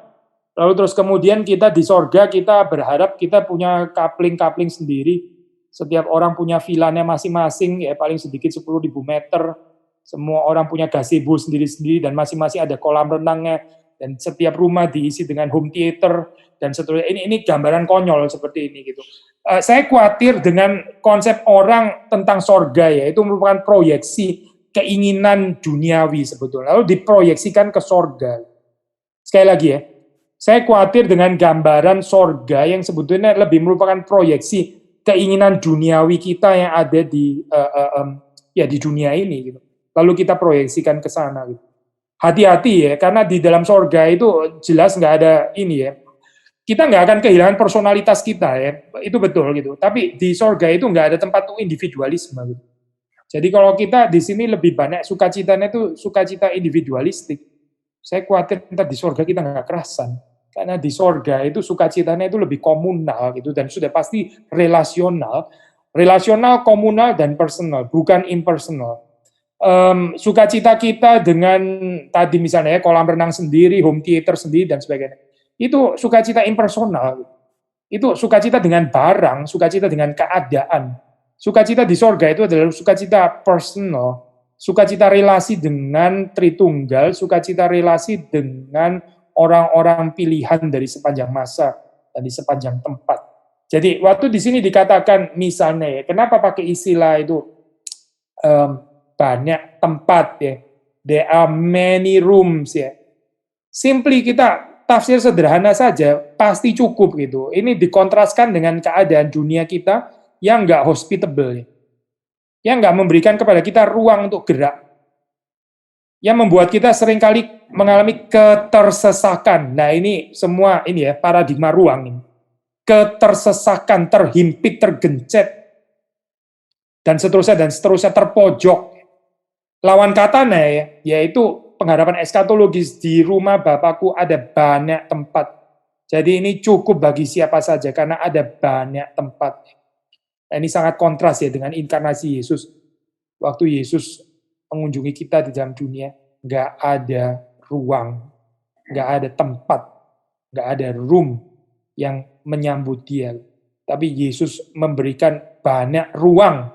Lalu terus kemudian kita di sorga, kita berharap kita punya kapling-kapling sendiri. Setiap orang punya vilanya masing-masing, ya paling sedikit 10.000 meter. Semua orang punya gazebo sendiri-sendiri dan masing-masing ada kolam renangnya. Dan setiap rumah diisi dengan home theater dan seterusnya. Ini gambaran konyol seperti ini gitu. Saya khawatir dengan konsep orang tentang sorga ya, itu merupakan proyeksi keinginan duniawi sebetulnya. Lalu diproyeksikan ke sorga. Sekali lagi ya, saya khawatir dengan gambaran sorga yang sebetulnya lebih merupakan proyeksi keinginan duniawi kita yang ada di di dunia ini gitu. Lalu kita proyeksikan ke sana gitu. Hati-hati ya, karena di dalam sorga itu jelas nggak ada ini ya. Kita nggak akan kehilangan personalitas kita ya, itu betul gitu. Tapi di sorga itu nggak ada tempat untuk individualisme gitu. Jadi kalau kita di sini lebih banyak sukacitanya itu sukacita individualistik. Saya khawatir entah di sorga kita nggak kerasan. Karena di sorga itu sukacitanya itu lebih komunal gitu dan sudah pasti relasional, komunal dan personal, bukan impersonal. Sukacita kita dengan tadi misalnya ya, kolam renang sendiri, home theater sendiri dan sebagainya. Itu sukacita impersonal. Itu sukacita dengan barang, sukacita dengan keadaan. Sukacita di sorga itu adalah sukacita personal, sukacita relasi dengan Tritunggal, sukacita relasi dengan orang-orang pilihan dari sepanjang masa dan di sepanjang tempat. Jadi waktu di sini dikatakan misalnya ya, kenapa pakai istilah itu banyak tempat ya, there are many rooms ya. Simply kita tafsir sederhana saja pasti cukup gitu. Ini dikontraskan dengan keadaan dunia kita yang nggak hospitable, yang nggak memberikan kepada kita ruang untuk gerak, yang membuat kita seringkali mengalami ketersesakan. Nah ini semua ini ya paradigma ruang ini. Ketersesakan, terhimpit, tergencet, dan seterusnya terpojok. Lawan katanya ya, yaitu pengharapan eskatologis di rumah Bapakku ada banyak tempat. Jadi ini cukup bagi siapa saja karena ada banyak tempat. Nah, ini sangat kontras ya dengan inkarnasi Yesus. Waktu Yesus mengunjungi kita di dalam dunia, nggak ada ruang, nggak ada tempat, nggak ada room yang menyambut dia. Tapi Yesus memberikan banyak ruang,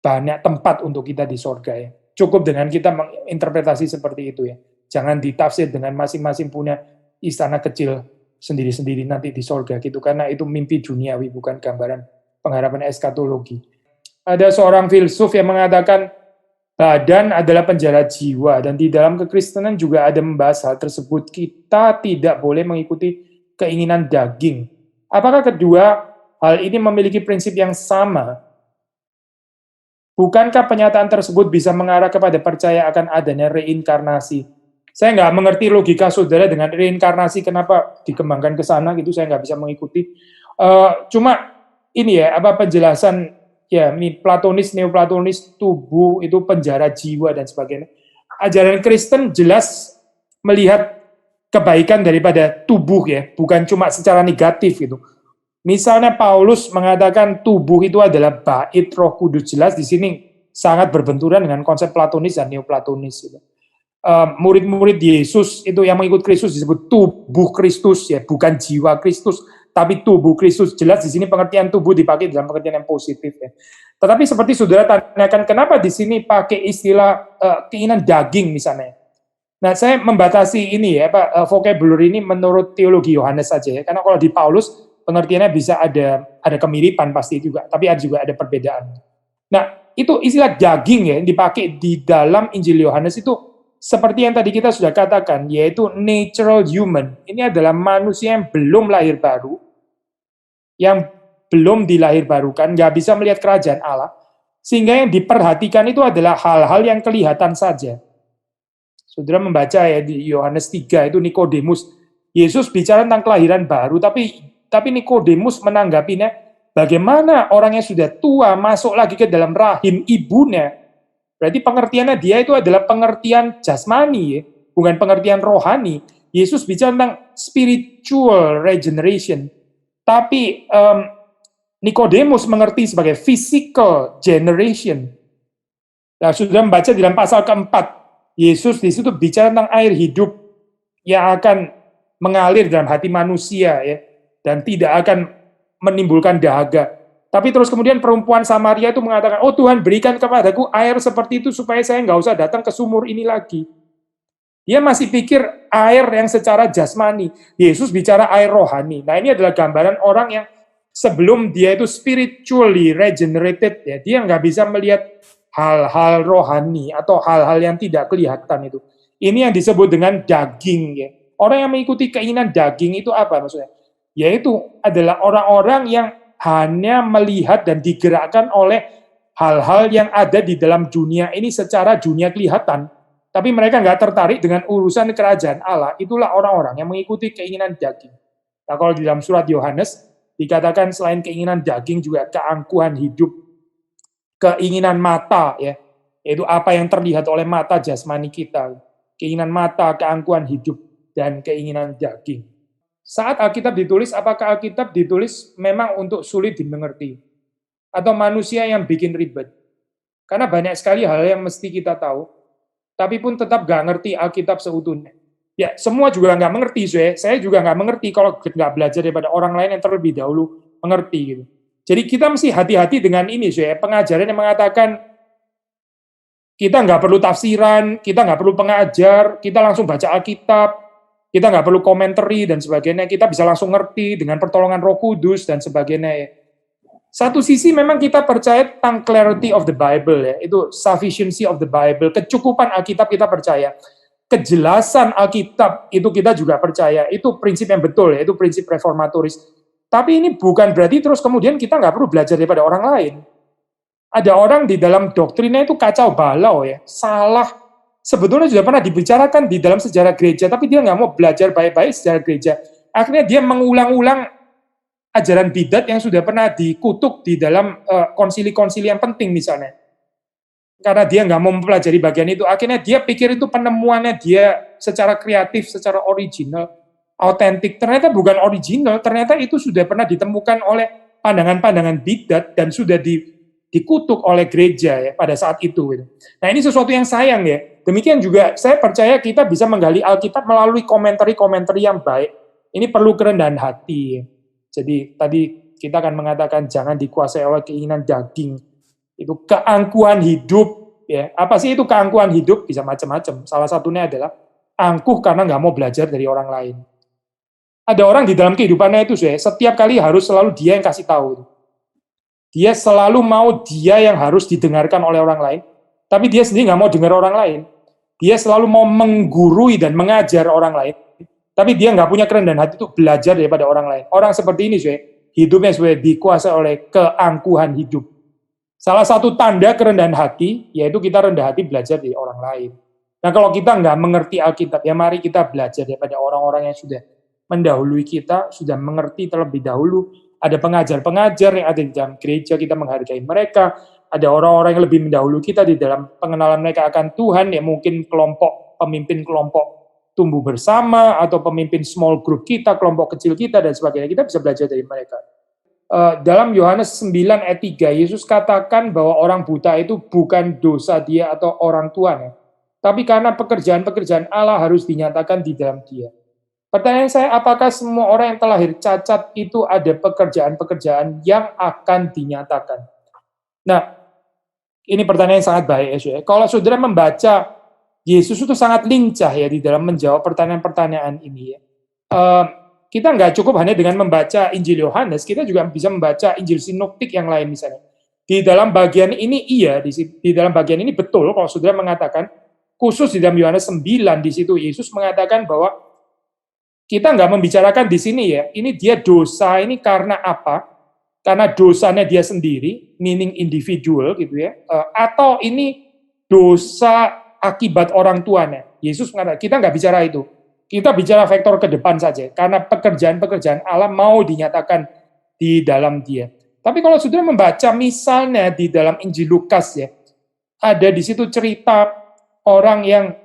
banyak tempat untuk kita di sorga ya. Cukup dengan kita menginterpretasi seperti itu ya. Jangan ditafsir dengan masing-masing punya istana kecil sendiri-sendiri nanti di sorga gitu. Karena itu mimpi duniawi, bukan gambaran pengharapan eskatologi. Ada seorang filsuf yang mengatakan badan adalah penjara jiwa dan di dalam kekristenan juga ada membahas hal tersebut. Kita tidak boleh mengikuti keinginan daging. Apakah kedua hal ini memiliki prinsip yang sama? Bukankah pernyataan tersebut bisa mengarah kepada percaya akan adanya reinkarnasi? Saya nggak mengerti logika saudara dengan reinkarnasi, kenapa dikembangkan ke sana gitu, saya nggak bisa mengikuti. Cuma ini ya, apa penjelasan ya, ini Platonis, Neoplatonis, tubuh itu penjara jiwa dan sebagainya. Ajaran Kristen jelas melihat kebaikan daripada tubuh ya, bukan cuma secara negatif gitu. Misalnya Paulus mengatakan tubuh itu adalah bait Roh Kudus, jelas di sini sangat berbenturan dengan konsep Platonis dan Neoplatonis gitu. Murid-murid Yesus itu yang mengikut Kristus disebut tubuh Kristus ya, bukan jiwa Kristus, tapi tubuh Kristus. Jelas di sini pengertian tubuh dipakai dalam pengertian yang positif ya. Tetapi seperti saudara tanyakan, kenapa di sini pakai istilah keinginan daging misalnya? Nah, saya membatasi ini ya, Pak, vocabulary ini menurut teologi Yohanes saja ya. Karena kalau di Paulus pengertiannya bisa ada kemiripan pasti juga, tapi juga ada perbedaan. Nah, itu istilah daging ya yang dipakai di dalam Injil Yohanes itu seperti yang tadi kita sudah katakan, yaitu natural human. Ini adalah manusia yang belum lahir baru, yang belum dilahirbarukan, nggak bisa melihat kerajaan Allah, sehingga yang diperhatikan itu adalah hal-hal yang kelihatan saja. Saudara membaca ya di Yohanes 3 itu Nikodemus, Yesus bicara tentang kelahiran baru, tapi Nikodemus menanggapinya, bagaimana orang yang sudah tua masuk lagi ke dalam rahim ibunya. Berarti pengertiannya dia itu adalah pengertian jasmani ya, bukan pengertian rohani. Yesus bicara tentang spiritual regeneration. Tapi Nikodemus mengerti sebagai physical generation. Nah, sudah membaca di dalam pasal keempat, Yesus di situ bicara tentang air hidup yang akan mengalir dalam hati manusia ya, dan tidak akan menimbulkan dahaga. Tapi terus kemudian perempuan Samaria itu mengatakan, oh Tuhan berikan kepadaku air seperti itu supaya saya nggak usah datang ke sumur ini lagi. Dia masih pikir air yang secara jasmani. Yesus bicara air rohani. Nah ini adalah gambaran orang yang sebelum dia itu spiritually regenerated, ya, dia nggak bisa melihat hal-hal rohani atau hal-hal yang tidak kelihatan itu. Ini yang disebut dengan daging. Ya. Orang yang mengikuti keinginan daging itu apa maksudnya? Yaitu adalah orang-orang yang hanya melihat dan digerakkan oleh hal-hal yang ada di dalam dunia ini secara dunia kelihatan. Tapi mereka nggak tertarik dengan urusan kerajaan Allah. Itulah orang-orang yang mengikuti keinginan daging. Nah kalau di dalam surat Yohanes, dikatakan selain keinginan daging juga keangkuhan hidup, keinginan mata, ya, yaitu apa yang terlihat oleh mata jasmani kita. Keinginan mata, keangkuhan hidup, dan keinginan daging. Saat Alkitab ditulis, apakah Alkitab ditulis memang untuk sulit dimengerti? Atau manusia yang bikin ribet? Karena banyak sekali hal yang mesti kita tahu, tapi pun tetap nggak ngerti Alkitab seutuhnya. Ya, semua juga nggak mengerti, saya juga nggak mengerti kalau nggak belajar daripada orang lain yang terlebih dahulu mengerti. Gitu. Jadi kita mesti hati-hati dengan ini, pengajaran yang mengatakan kita nggak perlu tafsiran, kita nggak perlu pengajar, kita langsung baca Alkitab, kita nggak perlu komentari dan sebagainya, kita bisa langsung ngerti dengan pertolongan Roh Kudus dan sebagainya. Satu sisi memang kita percaya tentang clarity of the Bible, ya, itu sufficiency of the Bible, kecukupan Alkitab kita percaya, kejelasan Alkitab itu kita juga percaya, itu prinsip yang betul, ya, itu prinsip reformatoris. Tapi ini bukan berarti terus kemudian kita nggak perlu belajar daripada orang lain. Ada orang di dalam doktrinnya itu kacau balau, ya, salah. Sebetulnya sudah pernah dibicarakan di dalam sejarah gereja, tapi dia nggak mau belajar baik-baik sejarah gereja. Akhirnya dia mengulang-ulang ajaran bidat yang sudah pernah dikutuk di dalam konsili-konsili yang penting misalnya. Karena dia nggak mau mempelajari bagian itu, akhirnya dia pikir itu penemuannya dia secara kreatif, secara original, autentik. Ternyata bukan original, ternyata itu sudah pernah ditemukan oleh pandangan-pandangan bidat dan sudah dikutuk oleh gereja ya pada saat itu. Nah ini sesuatu yang sayang ya. Demikian juga saya percaya kita bisa menggali Alkitab melalui komentari-komentari yang baik. Ini perlu kerendahan hati. Jadi tadi kita akan mengatakan jangan dikuasai oleh keinginan daging. Itu keangkuhan hidup. Ya. Apa sih itu keangkuhan hidup? Bisa macam-macam. Salah satunya adalah angkuh karena nggak mau belajar dari orang lain. Ada orang di dalam kehidupannya itu, setiap kali harus selalu dia yang kasih tahu. Dia selalu mau dia yang harus didengarkan oleh orang lain, tapi dia sendiri nggak mau dengar orang lain. Dia selalu mau menggurui dan mengajar orang lain, tapi dia nggak punya kerendahan hati untuk belajar daripada orang lain. Orang seperti ini, hidupnya dikuasai oleh keangkuhan hidup. Salah satu tanda kerendahan hati, yaitu kita rendah hati belajar dari orang lain. Nah kalau kita nggak mengerti Alkitab, ya mari kita belajar daripada orang-orang yang sudah mendahului kita, sudah mengerti terlebih dahulu. Ada pengajar-pengajar yang ada di dalam gereja, kita menghargai mereka. Ada orang-orang yang lebih mendahulu kita di dalam pengenalan mereka akan Tuhan, ya mungkin pemimpin kelompok tumbuh bersama, atau pemimpin small group kita, kelompok kecil kita, dan sebagainya. Kita bisa belajar dari mereka. Dalam Yohanes 9 ayat 3, Yesus katakan bahwa orang buta itu bukan dosa dia atau orang tuanya, tapi karena pekerjaan-pekerjaan Allah harus dinyatakan di dalam dia. Pertanyaan saya, apakah semua orang yang terlahir cacat itu ada pekerjaan-pekerjaan yang akan dinyatakan? Nah, ini pertanyaan yang sangat baik ya. Kalau saudara membaca, Yesus itu sangat lincah ya di dalam menjawab pertanyaan-pertanyaan ini ya. Kita nggak cukup hanya dengan membaca Injil Yohanes, kita juga bisa membaca Injil Sinoptik yang lain misalnya. Di dalam bagian ini di dalam bagian ini betul kalau saudara mengatakan, khusus di dalam Yohanes 9 di situ Yesus mengatakan bahwa kita nggak membicarakan di sini ya, ini dia dosa ini karena apa? Karena dosanya dia sendiri, meaning individual gitu ya, atau ini dosa akibat orang tuanya. Yesus mengatakan, kita nggak bicara itu. Kita bicara vektor ke depan saja, karena pekerjaan-pekerjaan Allah mau dinyatakan di dalam dia. Tapi kalau saudara membaca misalnya di dalam Injil Lukas ya, ada di situ cerita orang yang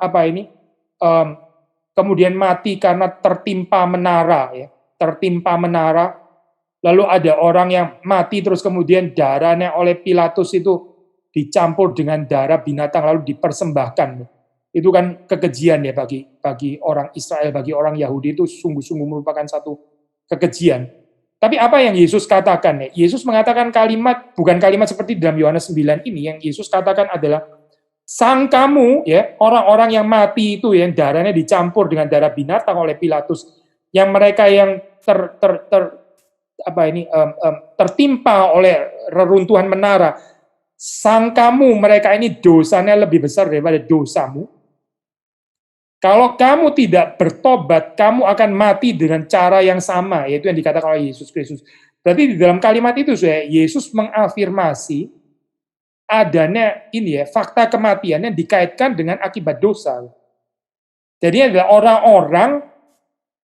kemudian mati karena tertimpa menara, ya, tertimpa menara. Lalu ada orang yang mati terus kemudian darahnya oleh Pilatus itu dicampur dengan darah binatang lalu dipersembahkan. Itu kan kekejian ya bagi orang Israel, bagi orang Yahudi itu sungguh-sungguh merupakan satu kekejian. Tapi apa yang Yesus katakan ya? Yesus mengatakan kalimat, bukan kalimat seperti dalam Yohanes 9 ini, yang Yesus katakan adalah, sang kamu ya, orang-orang yang mati itu yang darahnya dicampur dengan darah binatang oleh Pilatus, yang mereka yang tertimpa oleh reruntuhan menara, sang kamu mereka ini dosanya lebih besar daripada dosamu. Kalau kamu tidak bertobat, kamu akan mati dengan cara yang sama, yaitu yang dikatakan oleh Yesus Kristus. Berarti di dalam kalimat itu, Yesus mengafirmasi adanya ini ya, fakta kematian yang dikaitkan dengan akibat dosa. Jadi adalah orang-orang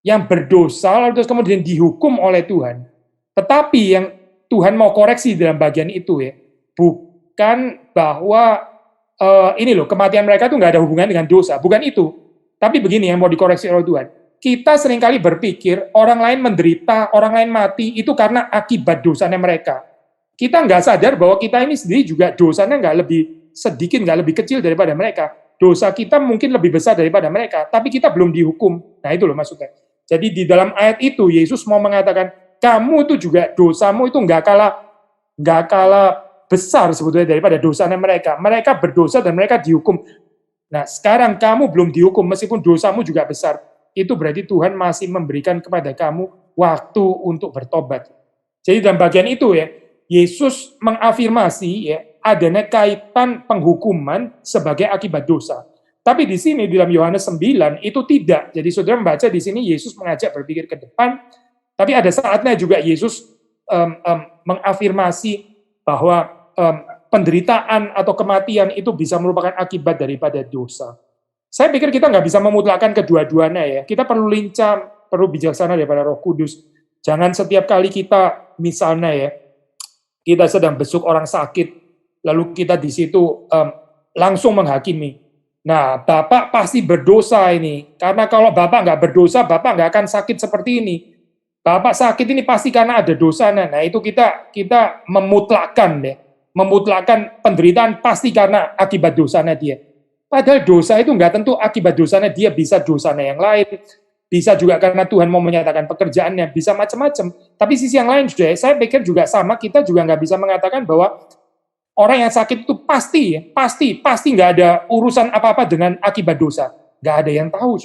yang berdosa, lalu terus kemudian dihukum oleh Tuhan. Tetapi yang Tuhan mau koreksi dalam bagian itu ya, bukan bahwa ini loh, kematian mereka itu nggak ada hubungan dengan dosa, bukan itu. Tapi begini yang mau dikoreksi oleh Tuhan. Kita seringkali berpikir orang lain menderita, orang lain mati, itu karena akibat dosanya mereka. Kita nggak sadar bahwa kita ini sendiri juga dosanya nggak lebih sedikit, nggak lebih kecil daripada mereka. Dosa kita mungkin lebih besar daripada mereka, tapi kita belum dihukum. Nah itu loh maksudnya. Jadi di dalam ayat itu, Yesus mau mengatakan, kamu itu juga dosamu itu nggak kalah besar sebetulnya daripada dosanya mereka. Mereka berdosa dan mereka dihukum. Nah, sekarang kamu belum dihukum, meskipun dosamu juga besar. Itu berarti Tuhan masih memberikan kepada kamu waktu untuk bertobat. Jadi dalam bagian itu ya, Yesus mengafirmasi ya, adanya kaitan penghukuman sebagai akibat dosa. Tapi di sini, di dalam Yohanes 9, itu tidak. Jadi saudara membaca di sini, Yesus mengajak berpikir ke depan, tapi ada saatnya juga Yesus mengafirmasi bahwa penderitaan atau kematian itu bisa merupakan akibat daripada dosa. Saya pikir kita nggak bisa memutlakkan kedua-duanya ya. Kita perlu lincah, perlu bijaksana daripada Roh Kudus. Jangan setiap kali kita, misalnya ya, kita sedang besuk orang sakit, lalu kita di situ langsung menghakimi. Nah, Bapak pasti berdosa ini. Karena kalau Bapak nggak berdosa, Bapak nggak akan sakit seperti ini. Bapak sakit ini pasti karena ada dosanya. Nah, itu kita memutlakkan deh. Memutlakkan penderitaan pasti karena akibat dosanya dia. Padahal dosa itu nggak tentu akibat dosanya dia, bisa dosanya yang lain, bisa juga karena Tuhan mau menyatakan pekerjaannya, bisa macam-macam. Tapi sisi yang lain, saya pikir juga sama, kita juga nggak bisa mengatakan bahwa orang yang sakit itu pasti nggak ada urusan apa-apa dengan akibat dosa. Nggak ada yang tahu,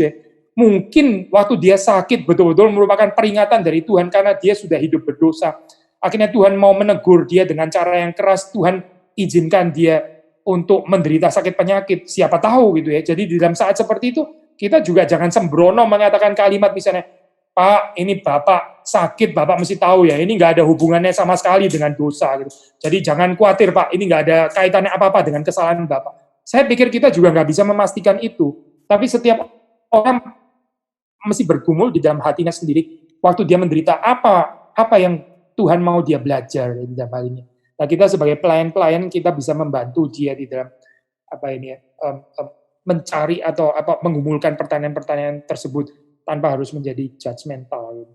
mungkin waktu dia sakit betul-betul merupakan peringatan dari Tuhan karena dia sudah hidup berdosa. Akhirnya Tuhan mau menegur dia dengan cara yang keras, Tuhan izinkan dia untuk menderita sakit penyakit, siapa tahu gitu ya. Jadi di dalam saat seperti itu, kita juga jangan sembrono mengatakan kalimat misalnya, Pak, ini Bapak sakit, Bapak mesti tahu ya, ini nggak ada hubungannya sama sekali dengan dosa gitu. Jadi jangan khawatir Pak, ini nggak ada kaitannya apa-apa dengan kesalahan Bapak. Saya pikir kita juga nggak bisa memastikan itu, tapi setiap orang mesti bergumul di dalam hatinya sendiri, waktu dia menderita apa yang Tuhan mau dia belajar di dalam hal ini. Nah, kita sebagai pelayan-pelayan kita bisa membantu dia di dalam mencari atau menggumulkan pertanyaan-pertanyaan tersebut tanpa harus menjadi judgmental.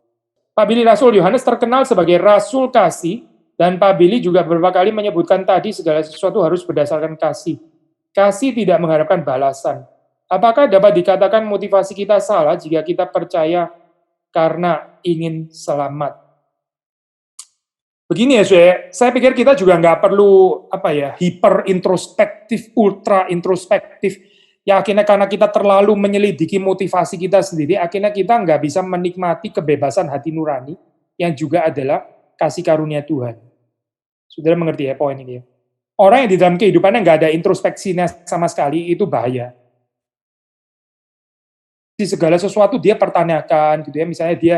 Pak Billy Rasul Yohanes terkenal sebagai Rasul kasih, dan Pak Billy juga beberapa kali menyebutkan tadi segala sesuatu harus berdasarkan kasih. Kasih tidak mengharapkan balasan. Apakah dapat dikatakan motivasi kita salah jika kita percaya karena ingin selamat? Begini ya, saya pikir kita juga nggak perlu hiper introspektif, ultra introspektif. Ya akhirnya karena kita terlalu menyelidiki motivasi kita sendiri, akhirnya kita nggak bisa menikmati kebebasan hati nurani yang juga adalah kasih karunia Tuhan. Saudara mengerti ya poin ini ya? Orang yang di dalam kehidupannya nggak ada introspeksinya sama sekali, itu bahaya. Di segala sesuatu dia pertanyakan gitu ya, misalnya dia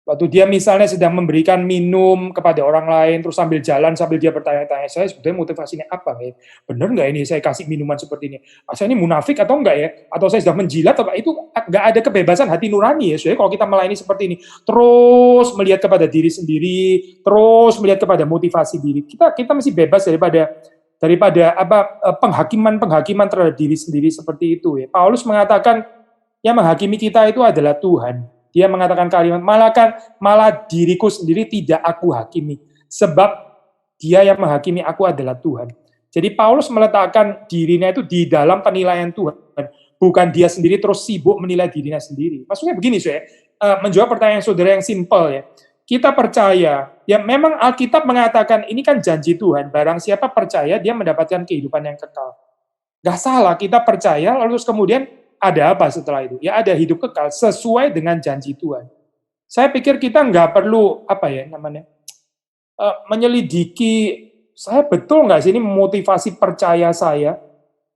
waktu dia misalnya sedang memberikan minum kepada orang lain, terus sambil jalan, sambil dia bertanya-tanya, saya sebetulnya motivasinya apa? Ya? Benar nggak ini saya kasih minuman seperti ini? Saya ini munafik atau enggak ya? Atau saya sudah menjilat? Itu nggak ada kebebasan hati nurani ya. Soalnya kalau kita melayani seperti ini, terus melihat kepada diri sendiri, terus melihat kepada motivasi diri, kita mesti bebas daripada penghakiman terhadap diri sendiri seperti itu ya. Paulus mengatakan yang menghakimi kita itu adalah Tuhan. Dia mengatakan kalimat, malah diriku sendiri tidak aku hakimi. Sebab dia yang menghakimi aku adalah Tuhan. Jadi Paulus meletakkan dirinya itu di dalam penilaian Tuhan, bukan dia sendiri terus sibuk menilai dirinya sendiri. Maksudnya begini, saya menjawab pertanyaan saudara yang simpel ya. Kita percaya, ya memang Alkitab mengatakan ini kan janji Tuhan, barang siapa percaya dia mendapatkan kehidupan yang kekal. Gak salah, kita percaya, lalu terus kemudian ada apa setelah itu? Ya ada hidup kekal sesuai dengan janji Tuhan. Saya pikir kita nggak perlu menyelidiki. Saya betul nggak sih ini motivasi percaya saya?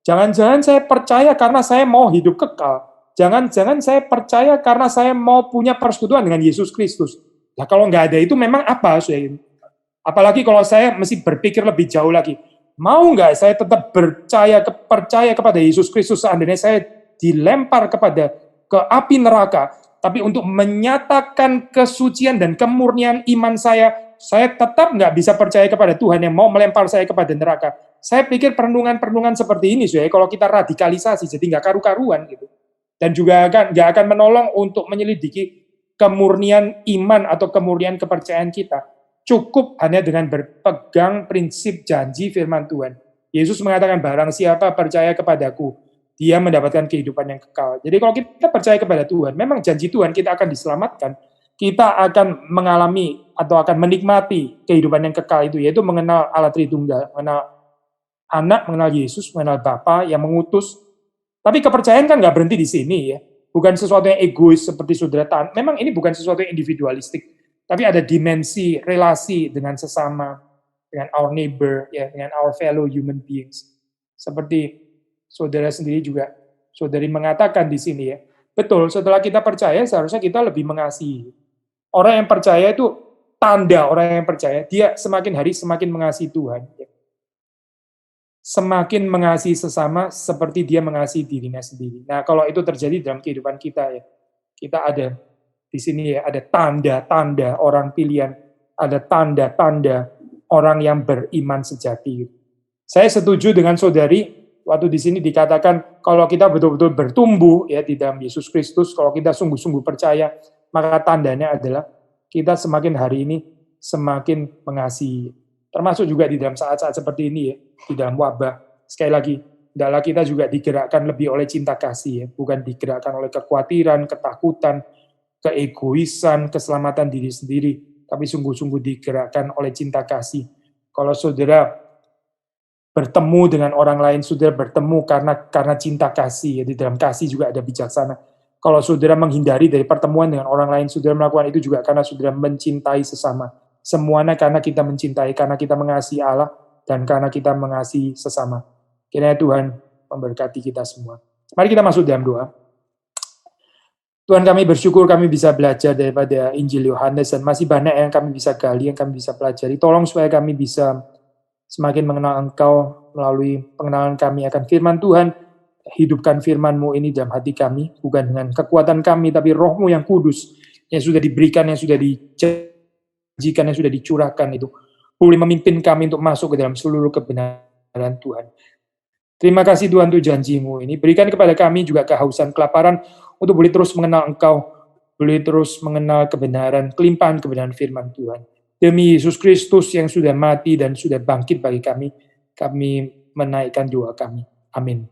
Jangan-jangan saya percaya karena saya mau hidup kekal. Jangan-jangan saya percaya karena saya mau punya persekutuan dengan Yesus Kristus. Nah kalau nggak ada itu memang apa? Apalagi kalau saya mesti berpikir lebih jauh lagi. Mau nggak saya tetap percaya kepada Yesus Kristus seandainya saya dilempar ke api neraka, tapi untuk menyatakan kesucian dan kemurnian iman saya tetap nggak bisa percaya kepada Tuhan yang mau melempar saya kepada neraka. Saya pikir perenungan-perenungan seperti ini, kalau kita radikalisasi, jadi nggak karu-karuan gitu. Dan juga nggak akan menolong untuk menyelidiki kemurnian iman atau kemurnian kepercayaan kita. Cukup hanya dengan berpegang prinsip janji firman Tuhan. Yesus mengatakan, barang siapa percaya kepadaku, dia mendapatkan kehidupan yang kekal. Jadi kalau kita percaya kepada Tuhan, memang janji Tuhan kita akan diselamatkan. Kita akan mengalami atau akan menikmati kehidupan yang kekal itu, yaitu mengenal Allah Tritunggal, mengenal Anak, mengenal Yesus, mengenal Bapa yang mengutus. Tapi kepercayaan kan nggak berhenti di sini ya. Bukan sesuatu yang egois seperti saudara tahan. Memang ini bukan sesuatu yang individualistik, tapi ada dimensi relasi dengan sesama, dengan our neighbor, ya, dengan our fellow human beings. Seperti saudara sendiri juga, saudari mengatakan di sini ya. Betul, setelah kita percaya seharusnya kita lebih mengasihi. Orang yang percaya itu tanda orang yang percaya, dia semakin hari semakin mengasihi Tuhan. Semakin mengasihi sesama seperti dia mengasihi dirinya sendiri. Nah, kalau itu terjadi dalam kehidupan kita ya, kita ada di sini ya, ada tanda-tanda orang pilihan, ada tanda-tanda orang yang beriman sejati. Saya setuju dengan saudari, waktu di sini dikatakan kalau kita betul-betul bertumbuh ya di dalam Yesus Kristus, kalau kita sungguh-sungguh percaya, maka tandanya adalah kita semakin hari ini semakin mengasihi. Termasuk juga di dalam saat-saat seperti ini ya, di dalam wabah. Sekali lagi, hendaklah kita juga digerakkan lebih oleh cinta kasih ya, bukan digerakkan oleh kekhawatiran, ketakutan, keegoisan, keselamatan diri sendiri, tapi sungguh-sungguh digerakkan oleh cinta kasih. Kalau saudara bertemu dengan orang lain, saudara bertemu karena cinta kasih ya, di dalam kasih juga ada bijaksana. Kalau saudara menghindari dari pertemuan dengan orang lain, saudara melakukan itu juga karena saudara mencintai sesama. Semuanya karena kita mencintai, karena kita mengasihi Allah, dan karena kita mengasihi sesama. Kiranya Tuhan memberkati kita semua. Mari kita masuk dalam doa. Tuhan, kami bersyukur kami bisa belajar daripada Injil Yohanes, dan masih banyak yang kami bisa gali, yang kami bisa pelajari. Tolong supaya kami bisa semakin mengenal Engkau melalui pengenalan kami akan firman Tuhan. Hidupkan firman-Mu ini dalam hati kami, bukan dengan kekuatan kami, tapi Roh-Mu yang kudus, yang sudah diberikan, yang sudah dijanjikan, yang sudah dicurahkan itu, boleh memimpin kami untuk masuk ke dalam seluruh kebenaran Tuhan. Terima kasih Tuhan untuk janji-Mu ini. Berikan kepada kami juga kehausan, kelaparan, untuk boleh terus mengenal Engkau, boleh terus mengenal kebenaran, kelimpahan kebenaran firman Tuhan. Demi Yesus Kristus yang sudah mati dan sudah bangkit bagi kami menaikkan doa kami. Amin.